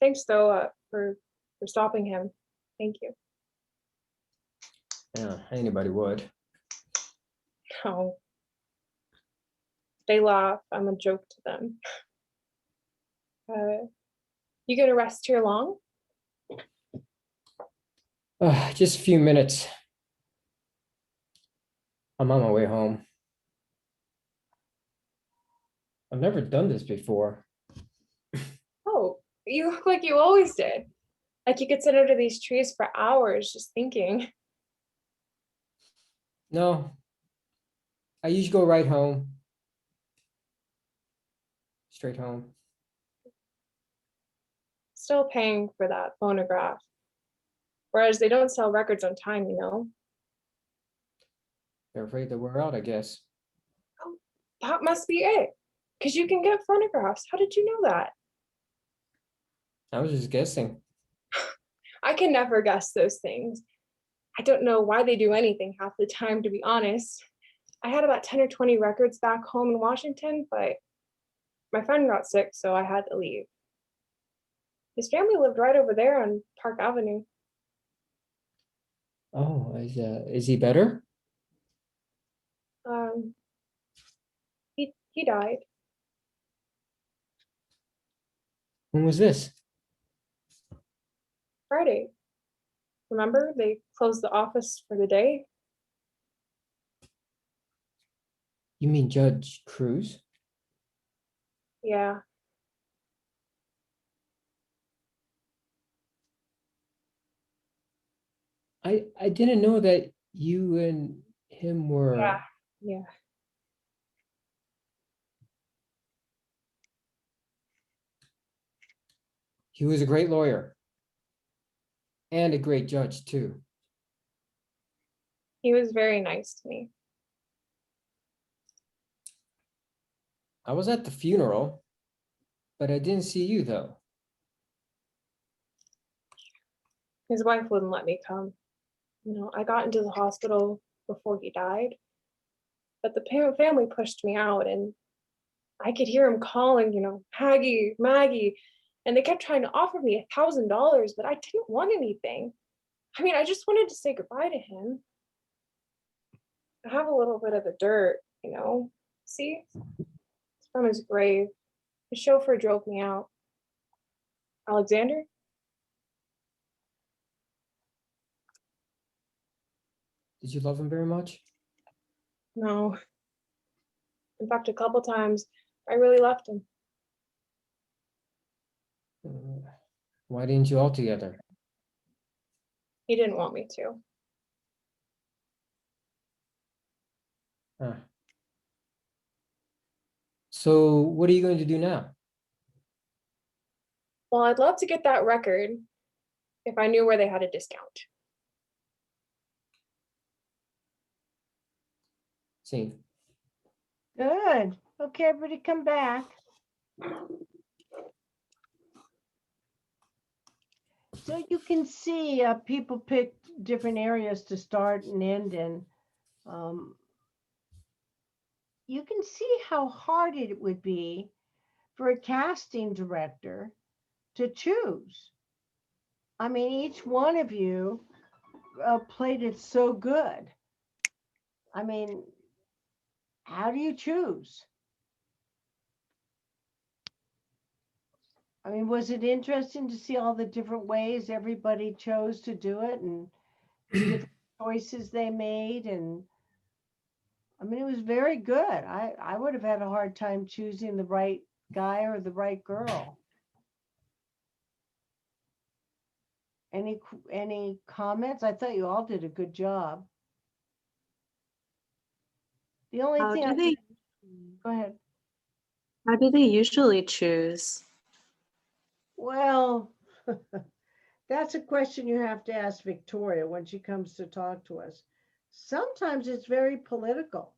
Thanks though for stopping him. Thank you. Yeah, anybody would. No. They laugh. I'm a joke to them. You gonna rest here long? Just a few minutes. I'm on my way home. I've never done this before. Oh, you look like you always did. Like you could sit under these trees for hours just thinking. No, I usually go right home. Straight home. Still paying for that phonograph. Whereas they don't sell records on time, you know? They're afraid that we're out, I guess. Oh, that must be it. Because you can get phonographs. How did you know that? I was just guessing. I can never guess those things. I don't know why they do anything half the time, to be honest. I had about 10 or 20 records back home in Washington, but my friend got sick, so I had to leave. His family lived right over there on Park Avenue. Oh, is he better? Um, he died. When was this? Friday. Remember, they closed the office for the day. You mean Judge Cruz? Yeah, I didn't know that you and him were. yeah. He was a great lawyer. And a great judge, too. He was very nice to me. I was at the funeral, but I didn't see you, though. His wife wouldn't let me come. You know, I got into the hospital before he died, but the family pushed me out, and I could hear him calling, you know, Maggie, Maggie, and they kept trying to offer me $1,000, but I didn't want anything. I mean, I just wanted to say goodbye to him. I have a little bit of the dirt, you know. See? It's from his grave. His chauffeur drove me out. Alexander? Did you love him very much? No. In fact, a couple times I really left him. Why didn't you all together? He didn't want me to. Huh. So what are you going to do now? Well, I'd love to get that record if I knew where they had a discount. See. Good. Okay, everybody come back. So you can see people picked different areas to start and end in. You can see how hard it would be for a casting director to choose. I mean, each one of you played it so good. I mean, how do you choose? I mean, was it interesting to see all the different ways everybody chose to do it and the different choices they made? And I mean, it was very good. I would have had a hard time choosing the right guy or the right girl. Any comments? I thought you all did a good job. The only How thing do I they go ahead. how do they usually choose? Well, that's a question you have to ask Victoria when she comes to talk to us. Sometimes it's very political.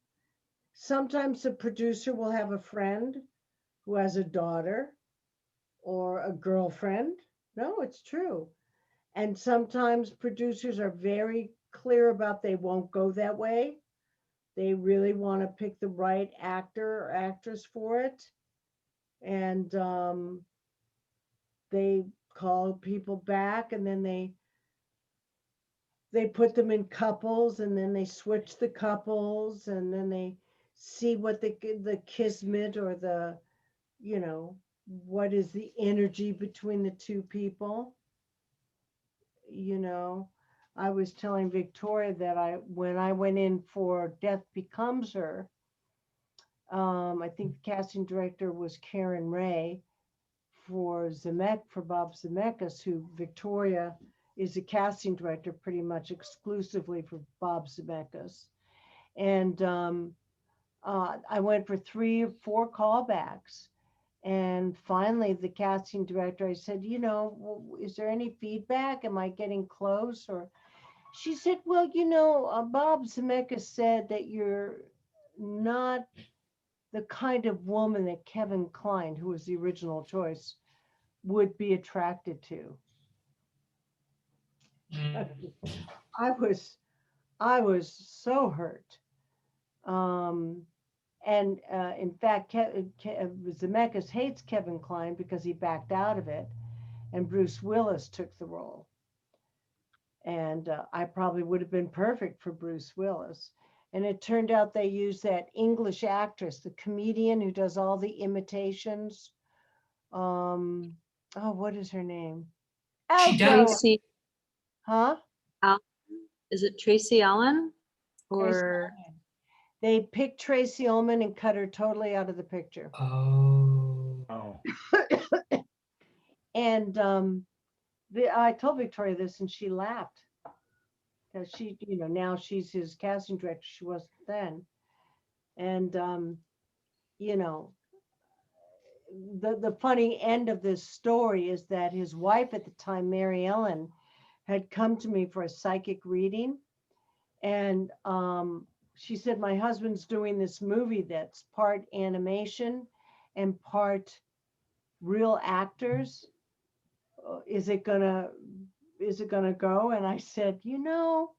Sometimes the producer will have a friend who has a daughter or a girlfriend. No, it's true. And sometimes producers are very clear about they won't go that way. They really want to pick the right actor or actress for it. And they call people back, and then they put them in couples, and then they switch the couples, and then they see what the kismet, or the, you know, what is the energy between the two people. You know, I was telling Victoria that when I went in for Death Becomes Her, I think the casting director was Karen Ray for Bob Zemeckis, who Victoria is a casting director pretty much exclusively for Bob Zemeckis. And I went for 3 or 4 callbacks. And finally, the casting director, I said, you know, is there any feedback? Am I getting close? Or she said, well, you know, Bob Zemeckis said that you're not the kind of woman that Kevin Kline, who was the original choice, would be attracted to. Mm. I was so hurt. And in fact, Zemeckis hates Kevin Kline because he backed out of it, and Bruce Willis took the role. And I probably would have been perfect for Bruce Willis. And it turned out they used that English actress, the comedian who does all the imitations. Oh, what is her name? She Oh, does. God. Tracy, Huh? is it Tracy Allen? Tracy Or Ullman. They picked Tracy Ullman and cut her totally out of the picture. Oh. Oh. And I told Victoria this, and she laughed, because she, you know, now she's his casting director. She wasn't then. And you know, the funny end of this story is that his wife at the time, Mary Ellen, had come to me for a psychic reading, and she said, my husband's doing this movie that's part animation and part real actors. Is it gonna go? And I said, you know,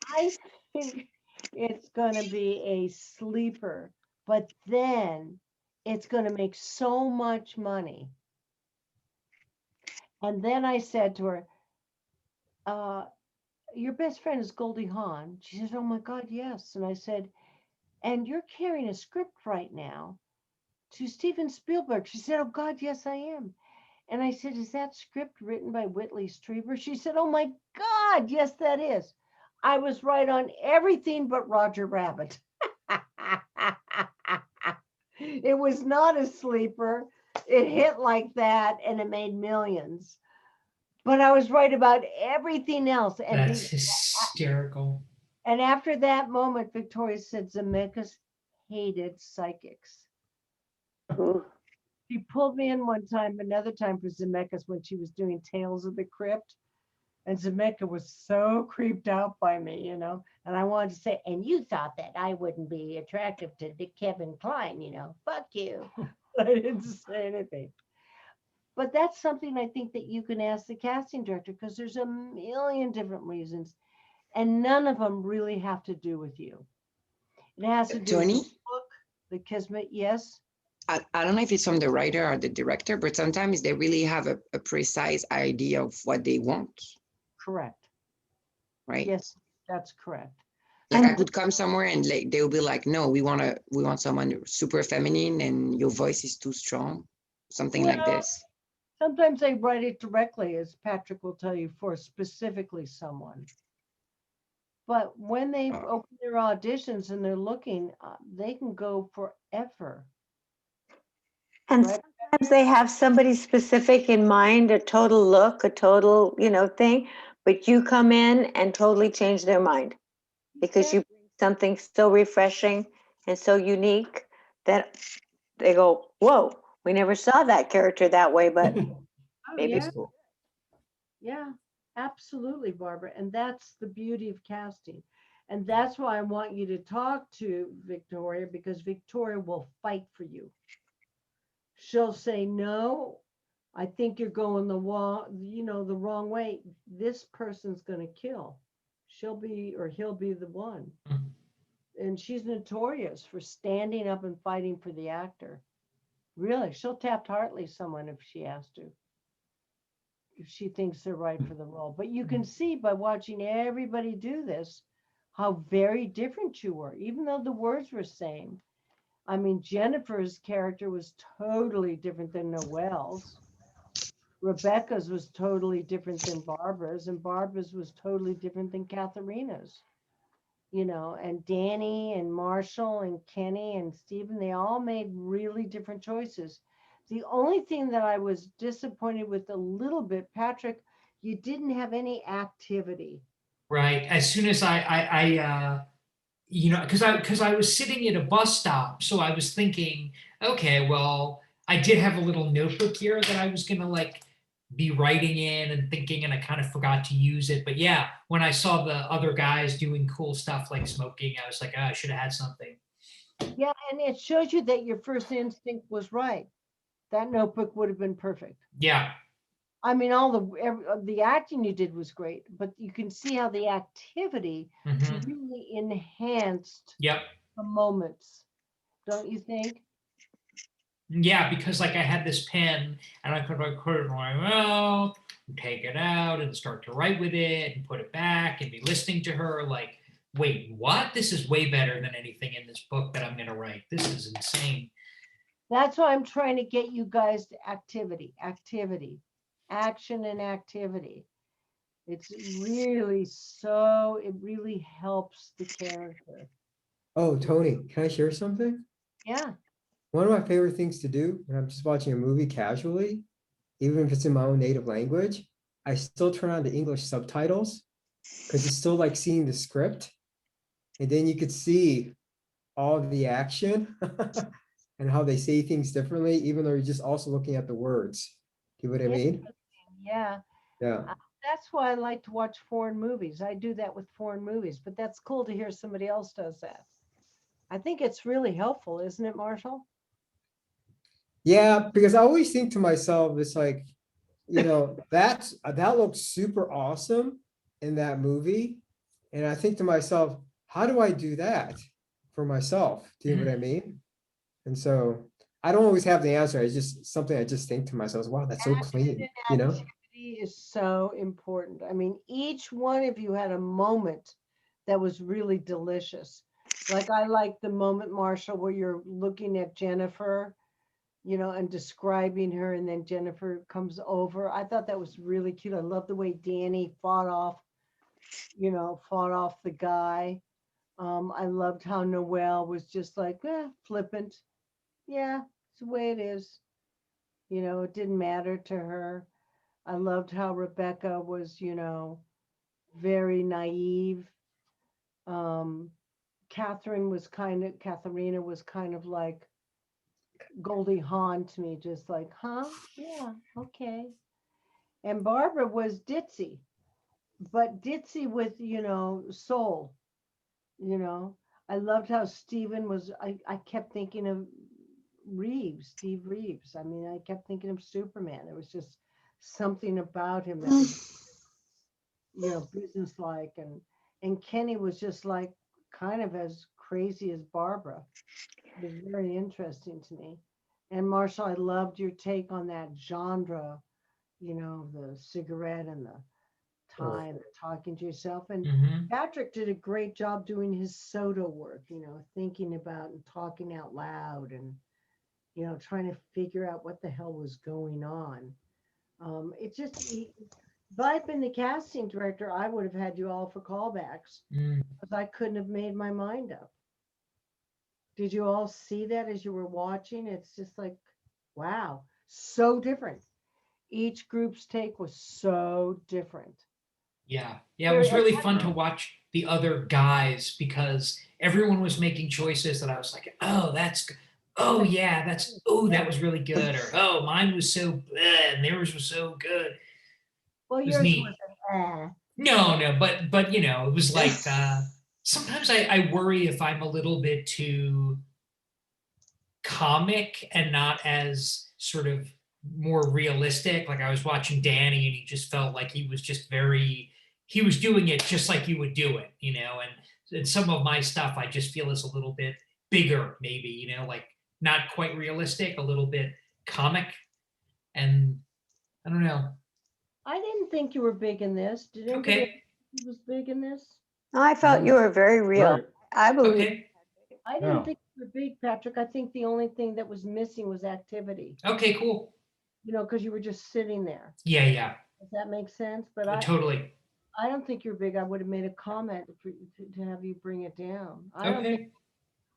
I think it's gonna be a sleeper, but then it's gonna make so much money. And then I said to her, your best friend is Goldie Hawn. She said, oh my God, yes. And I said, and you're carrying a script right now to Steven Spielberg. She said, oh God, yes, I am. And I said, is that script written by Whitley Strieber? She said, oh my God, yes, that is. I was right on everything but Roger Rabbit. It was not a sleeper. It hit like that, and it made millions. But I was right about everything else. That's hysterical. And after that moment, Victoria said Zemeckis hated psychics. She pulled me in one time, another time for Zemeckis when she was doing Tales of the Crypt. And Zemeckis was so creeped out by me, you know. And I wanted to say, and you thought that I wouldn't be attractive to Kevin Kline, you know. Fuck you. I didn't say anything. But that's something I think that you can ask the casting director, because there's a million different reasons, and none of them really have to do with you. It has to do with the Tony, look, the kismet, yes. I don't know if it's from the writer or the director, but sometimes they really have a precise idea of what they want, Correct. right? Yes, that's correct. Like I And could come somewhere and like they'll be like, no, we want someone super feminine and your voice is too strong, something like Well, this. sometimes they write it directly, as Patrick will tell you, for specifically someone. But when they Oh, open their auditions and they're looking, they can go forever, and right? sometimes they have somebody specific in mind, a total look, a total, thing, but you come in and totally change their mind because Yeah. you bring something so refreshing and so unique that they go, whoa, we never saw that character that way, but Oh, maybe yeah. Yeah, absolutely, Barbara. And that's the beauty of casting. And that's why I want you to talk to Victoria, because Victoria will fight for you. She'll say, no, I think you're going the wrong way. This person's going to kill. She'll be, or he'll be the one. And she's notorious for standing up and fighting for the actor. Really, she'll tap Hartley someone if she has to, if she thinks they're right for the role. But you can see by watching everybody do this how very different you were, even though the words were same. I mean, Jennifer's character was totally different than Noelle's. Rebecca's was totally different than Barbara's, and Barbara's was totally different than Katharina's. And Danny and Marshall and Kenny and Stephen, they all made really different choices. The only thing that I was disappointed with a little bit, Patrick, you didn't have any activity. Right. As soon as because I was sitting at a bus stop, so I was thinking, okay, well, I did have a little notebook here that I was gonna like be writing in and thinking, and I kind of forgot to use it. But yeah, when I saw the other guys doing cool stuff like smoking, I was like, oh, I should have had something. Yeah, and it shows you that your first instinct was right. That notebook would have been perfect. Yeah. I mean, the acting you did was great, but you can see how the activity Mhm. really enhanced Yep. the moments, don't you think? Yeah, because like I had this pen and I could like put it in my mouth, and take it out and start to write with it and put it back and be listening to her like, wait, what? This is way better than anything in this book that I'm gonna write. This is insane. That's why I'm trying to get you guys to activity, action and activity. It really helps the character. Oh, Tony, can I share something? Yeah. One of my favorite things to do when I'm just watching a movie casually, even if it's in my own native language, I still turn on the English subtitles because it's still like seeing the script. And then you could see all the action and how they say things differently, even though you're just also looking at the words. Do you know what I mean? Yeah. Yeah. That's why I like to watch foreign movies. I do that with foreign movies, but that's cool to hear somebody else does that. I think it's really helpful, isn't it, Marshall? Yeah, because I always think to myself, it's like, that looks super awesome in that movie. And I think to myself, how do I do that for myself? Do you know what I mean? And so I don't always have the answer. It's just something I just think to myself, wow, that's so clean, Activity is so important. I mean, each one of you had a moment that was really delicious. Like I like the moment, Marshall, where you're looking at Jennifer, and describing her, and then Jennifer comes over. I thought that was really cute. I love the way Danny fought off the guy. I loved how Noelle was just like, flippant. Yeah, it's the way it is. It didn't matter to her. I loved how Rebecca was, very naive. Katharina was kind of like Goldie Hawn to me, just like, huh? Yeah, okay. And Barbara was ditzy, but ditzy with, soul, you know. I loved how Stephen was, I kept thinking of Steve Reeves. I mean, I kept thinking of Superman. There was just something about him that was, businesslike, and Kenny was just like kind of as crazy as Barbara. It was very interesting to me. And Marshall, I loved your take on that genre, the cigarette and the tie and the talking to yourself. And Mhm. Patrick did a great job doing his soda work, thinking about and talking out loud and, trying to figure out what the hell was going on. If I'd been the casting director, I would have had you all for callbacks Mm. because I couldn't have made my mind up. Did you all see that as you were watching? It's just like, wow, so different. Each group's take was so different. Yeah. Yeah, it was really fun to watch the other guys because everyone was making choices that I was like, oh, oh yeah, that was really good. Or, oh, mine was so bad and theirs was so good. Well, It was yours neat. wasn't. No, but it was like sometimes I worry if I'm a little bit too comic and not as sort of more realistic. Like I was watching Danny and he just felt like he was just he was doing it just like you would do it. And some of my stuff I just feel is a little bit bigger, maybe, like not quite realistic, a little bit comic, and I don't know. I didn't think you were big in this. Did anybody else Okay, think you was big in this? I felt you were very real. Right. I believe. okay, I didn't Yeah. think you were big, Patrick. I think the only thing that was missing was activity. okay, cool. You know, because you were just sitting there. Yeah, yeah, Does that make sense? But I totally. don't think you're big. I would have made a comment to have you bring it down. I Okay,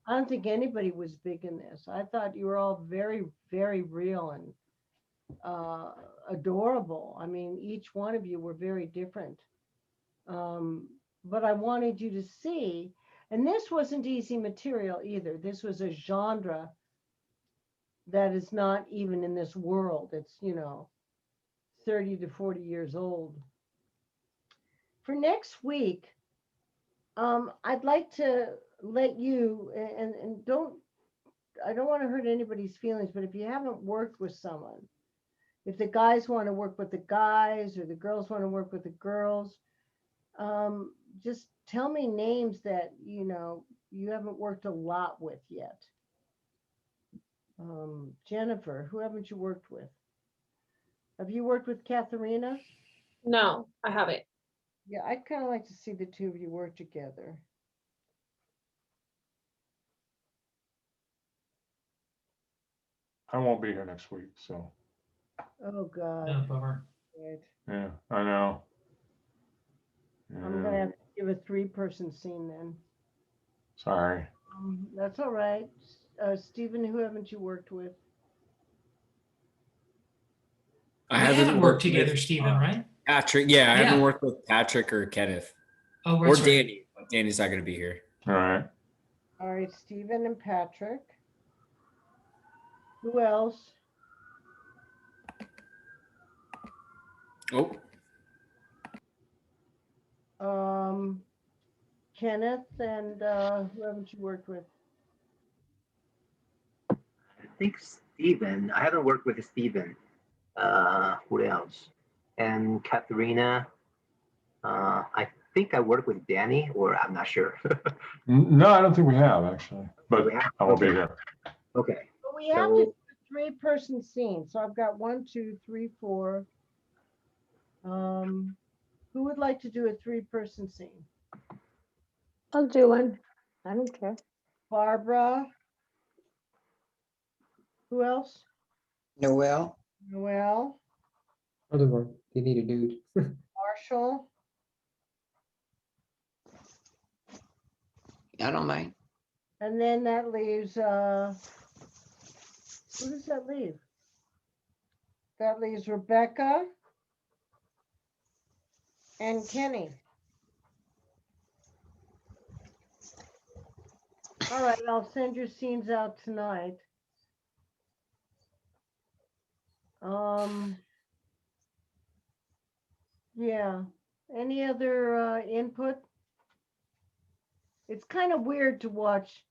don't think anybody was big in this. I thought you were all very, very real and adorable. I mean, each one of you were very different. But I wanted you to see, and this wasn't easy material either. This was a genre that is not even in this world. It's, 30 to 40 years old. For next week, I'd like to let you, and I don't want to hurt anybody's feelings, but if you haven't worked with someone, if the guys want to work with the guys or the girls want to work with the girls, just tell me names that, you haven't worked a lot with yet. Jennifer, who haven't you worked with? Have you worked with Katharina? No, I haven't. Yeah, I'd kind of like to see the two of you work together. I won't be here next week, so Oh, God. no bummer. Right. yeah, I know. I'm going to have to give a 3-person scene then. Sorry. That's all right. Stephen, who haven't you worked with? I We haven't haven't worked together, with, Stephen, right? Patrick. Yeah, I Yeah. haven't worked with Patrick or Kenneth Oh, or that's right. Danny. But Danny's not going to be here. All right. All right, Stephen and Patrick. Who else? Oh, Kenneth and who haven't you worked with? I think Steven. I haven't worked with Steven. Who else? And Katharina. I think I worked with Danny, or I'm not sure. No, I don't think we have actually, but We have? I will be Okay. here. Okay. But we have to do a 3-person scene. So I've got 1, 2, 3, 4. Who would like to do a 3-person scene? I'll do one. I don't care. Barbara. Who else? Noel. Noel. Other one, they need a dude. Marshall. I don't mind. And then that leaves, who does that leave? That leaves Rebecca and Kenny. All right, I'll send your scenes out tonight. Yeah, any other input? It's kind of weird to watch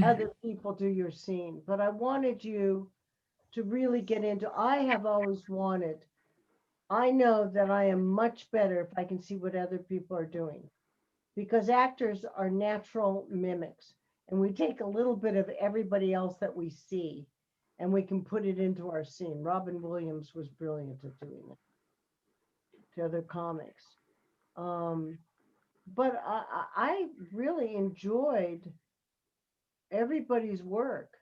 other people do your scene, but I wanted you to really get into, I have always wanted, I know that I am much better if I can see what other people are doing, because actors are natural mimics, and we take a little bit of everybody else that we see and we can put it into our scene. Robin Williams was brilliant at doing it to other comics. But I really enjoyed everybody's work.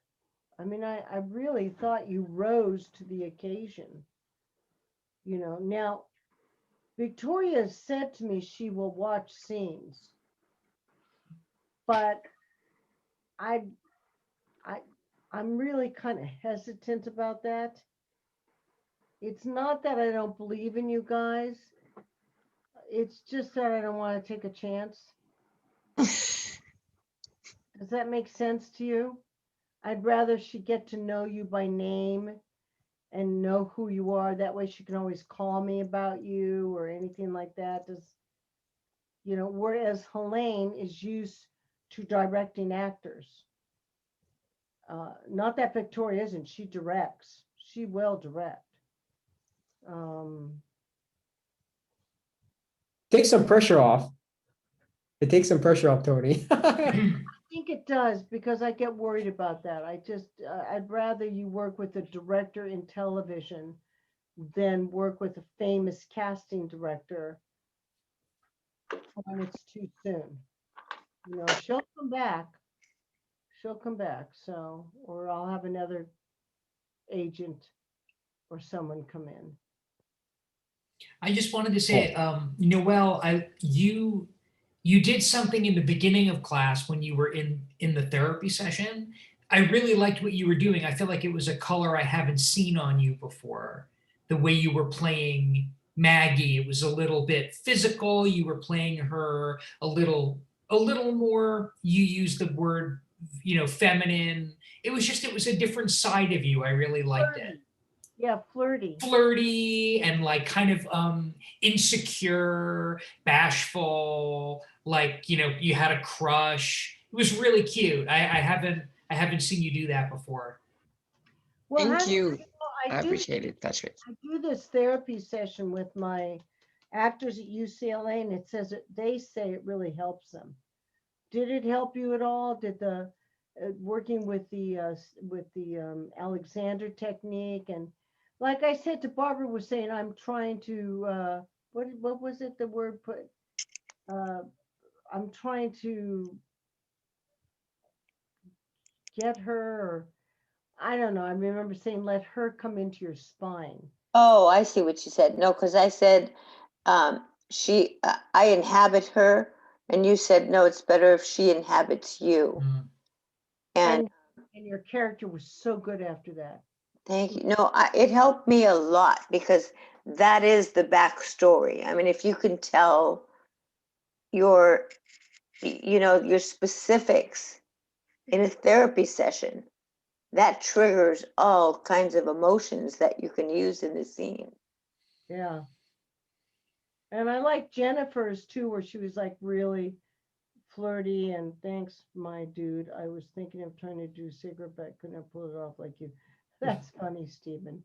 I mean, I really thought you rose to the occasion. Now, Victoria said to me she will watch scenes, but I'm really kind of hesitant about that. It's not that I don't believe in you guys. It's just that I don't want to take a chance. Does that make sense to you? I'd rather she get to know you by name and know who you are. That way she can always call me about you or anything like that. Whereas Helene is used to directing actors. Not that Victoria isn't, she directs. She will direct. Take some pressure off. It takes some pressure off, Tony. think it does because I get worried about that. I'd rather you work with a director in television than work with a famous casting director when it's too soon. You know, she'll come back. She'll come back. So, or I'll have another agent or someone come in. I just wanted to say, Noelle, you did something in the beginning of class when you were in the therapy session. I really liked what you were doing. I feel like it was a color I haven't seen on you before. The way you were playing Maggie, it was a little bit physical. You were playing her a little more. You used the word, feminine. It was a different side of you. I really liked it. Flirty. Yeah, flirty. Flirty and like kind of insecure, bashful, like you had a crush. It was really cute. I haven't seen you do that before. Well, Thank honey, you. I I do appreciate it, Patrick. I do this therapy session with my actors at UCLA, and it says they say it really helps them. Did it help you at all? Did the working with the Alexander technique, and like I said to Barbara was saying, I'm trying to what was it the word put? Uh, I'm trying to get her, or I don't know. I remember saying let her come into your spine. Oh, I see what you said. No, because I said I inhabit her, and you said no. It's better if she inhabits you. Mm. And your character was so good after that. Thank you. No, it helped me a lot because that is the backstory. I mean, if you can tell your, your specifics in a therapy session, that triggers all kinds of emotions that you can use in the scene. Yeah. And I like Jennifer's too, where she was like really flirty and thanks, my dude. I was thinking of trying to do a cigarette, but couldn't pull it off like you. That's funny, Stephen.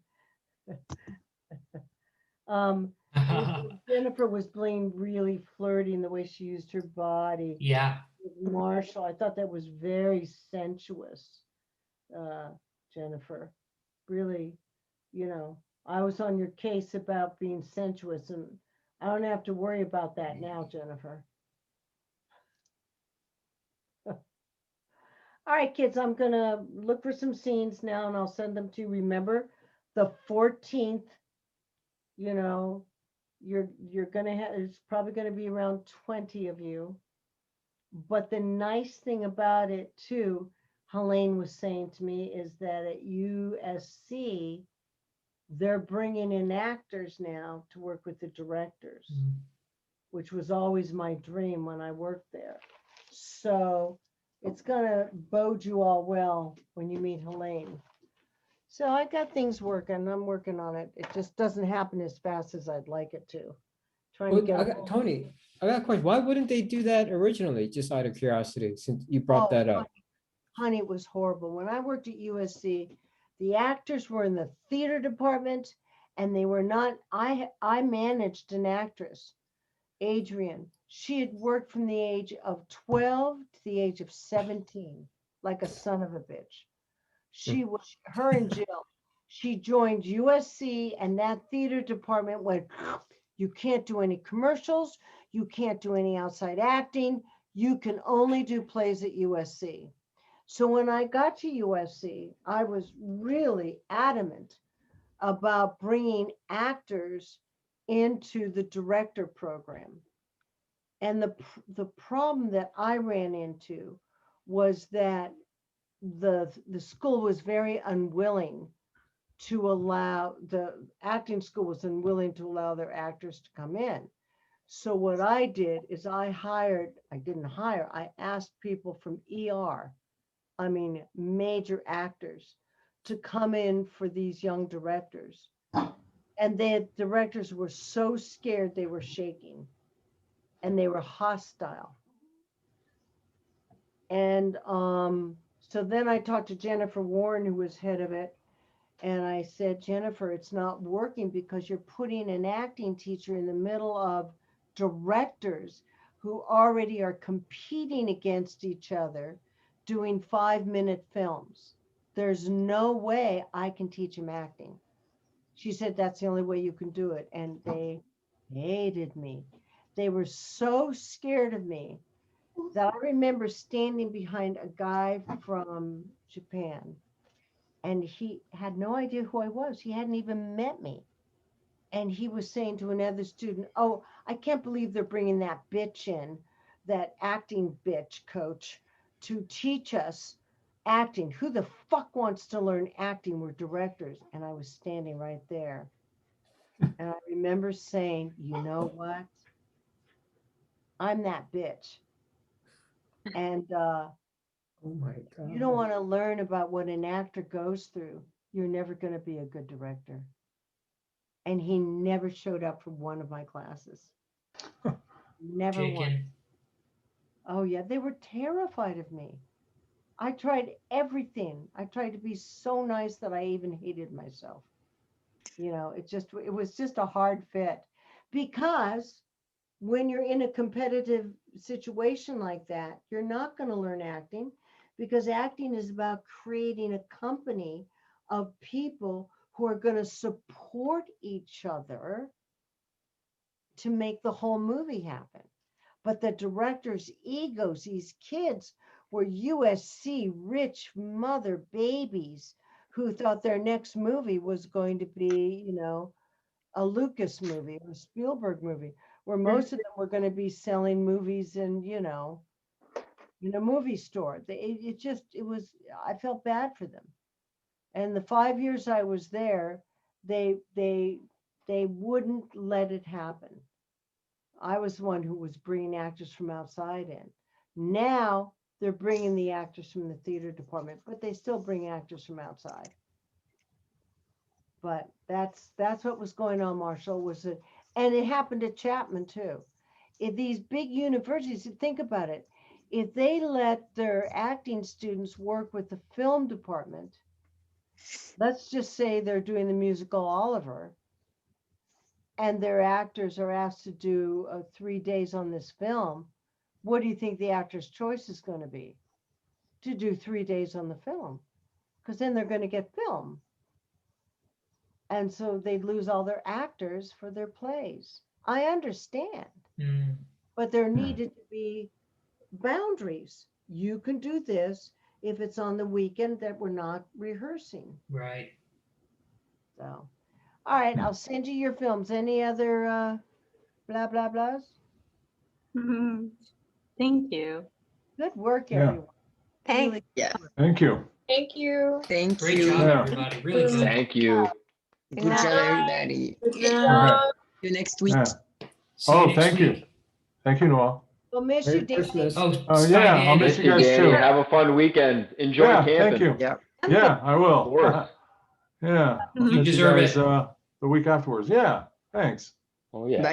Jennifer was being really flirty in the way she used her body. Yeah. With Marshall, I thought that was very sensuous. Jennifer, really, I was on your case about being sensuous, and I don't have to worry about that now, Jennifer. All right, kids, I'm gonna look for some scenes now and I'll send them to you. Remember, the 14th, you're gonna have, it's probably gonna be around 20 of you. But the nice thing about it too, Helene was saying to me, is that at USC, they're bringing in actors now to work with the directors, which was always my dream when I worked there. So it's going to bode you all well when you meet Helene. So I got things working. I'm working on it. It just doesn't happen as fast as I'd like it to. Trying to get Tony, I got a question. Why wouldn't they do that originally? Just out of curiosity, since you brought that up. Honey, it was horrible. When I worked at USC, the actors were in the theater department, and they were not. I managed an actress, Adrian. She had worked from the age of 12 to the age of 17, like a son of a bitch. She was her and Jill. She joined USC, and that theater department went, you can't do any commercials, you can't do any outside acting, you can only do plays at USC. So when I got to USC, I was really adamant about bringing actors into the director program. And the problem that I ran into was that the school was very unwilling to allow, the acting school was unwilling to allow their actors to come in. So what I did is I asked people from ER, I mean, major actors, to come in for these young directors. And the directors were so scared they were shaking, and they were hostile. And so then I talked to Jennifer Warren, who was head of it, and I said, Jennifer, it's not working because you're putting an acting teacher in the middle of directors who already are competing against each other doing 5-minute films. There's no way I can teach him acting. She said, that's the only way you can do it. And they hated me. They were so scared of me that I remember standing behind a guy from Japan, and he had no idea who I was. He hadn't even met me. And he was saying to another student, oh, I can't believe they're bringing that bitch in, that acting bitch coach, to teach us acting. Who the fuck wants to learn acting? We're directors. And I was standing right there. And I remember saying, you know what? I'm that bitch. And Oh my you don't God. want to learn about what an actor goes through. You're never going to be a good director. And he never showed up for one of my classes. Never once. Chicken. Oh, yeah. They were terrified of me. I tried everything. I tried to be so nice that I even hated myself. You know, it was just a hard fit, because when you're in a competitive situation like that, you're not going to learn acting, because acting is about creating a company of people who are going to support each other to make the whole movie happen. But the director's egos, these kids were USC rich mother babies who thought their next movie was going to be, a Lucas movie or a Spielberg movie, where most of them were going to be selling movies in a movie store. I felt bad for them. And the 5 years I was there, they wouldn't let it happen. I was the one who was bringing actors from outside in. Now they're bringing the actors from the theater department, but they still bring actors from outside. But that's what was going on, Marshall, and it happened at Chapman too. If these big universities, think about it, if they let their acting students work with the film department, let's just say they're doing the musical Oliver, and their actors are asked to do 3 days on this film, what do you think the actor's choice is going to be? To do 3 days on the film, because then they're going to get film. And so they'd lose all their actors for their plays. I understand, but there needed to be boundaries. You can do this if it's on the weekend that we're not rehearsing. Right. So, all right, I'll send you your films. Any other blah, blah, blahs? Thank you. Good work, Yeah. everyone. Thanks. Really Yeah. Thank you. Thank you. Thank Great you. job, Yeah. everybody. Really good. Thank you. Good job, everybody. Good Okay. job. See you next week. Yeah. See you Oh, next thank you. week. Thank you, Noel. We'll miss Merry you, Danny. Christmas. Oh, Oh, bye, yeah, I'll Danny. miss Miss you you, guys Danny. too. Have a fun weekend. Enjoy Yeah, camping. thank you. Yeah. Yeah, I will. Of course. Yeah. I'll You miss deserve guys, it. the week afterwards. Yeah, thanks. Oh yeah. Bye.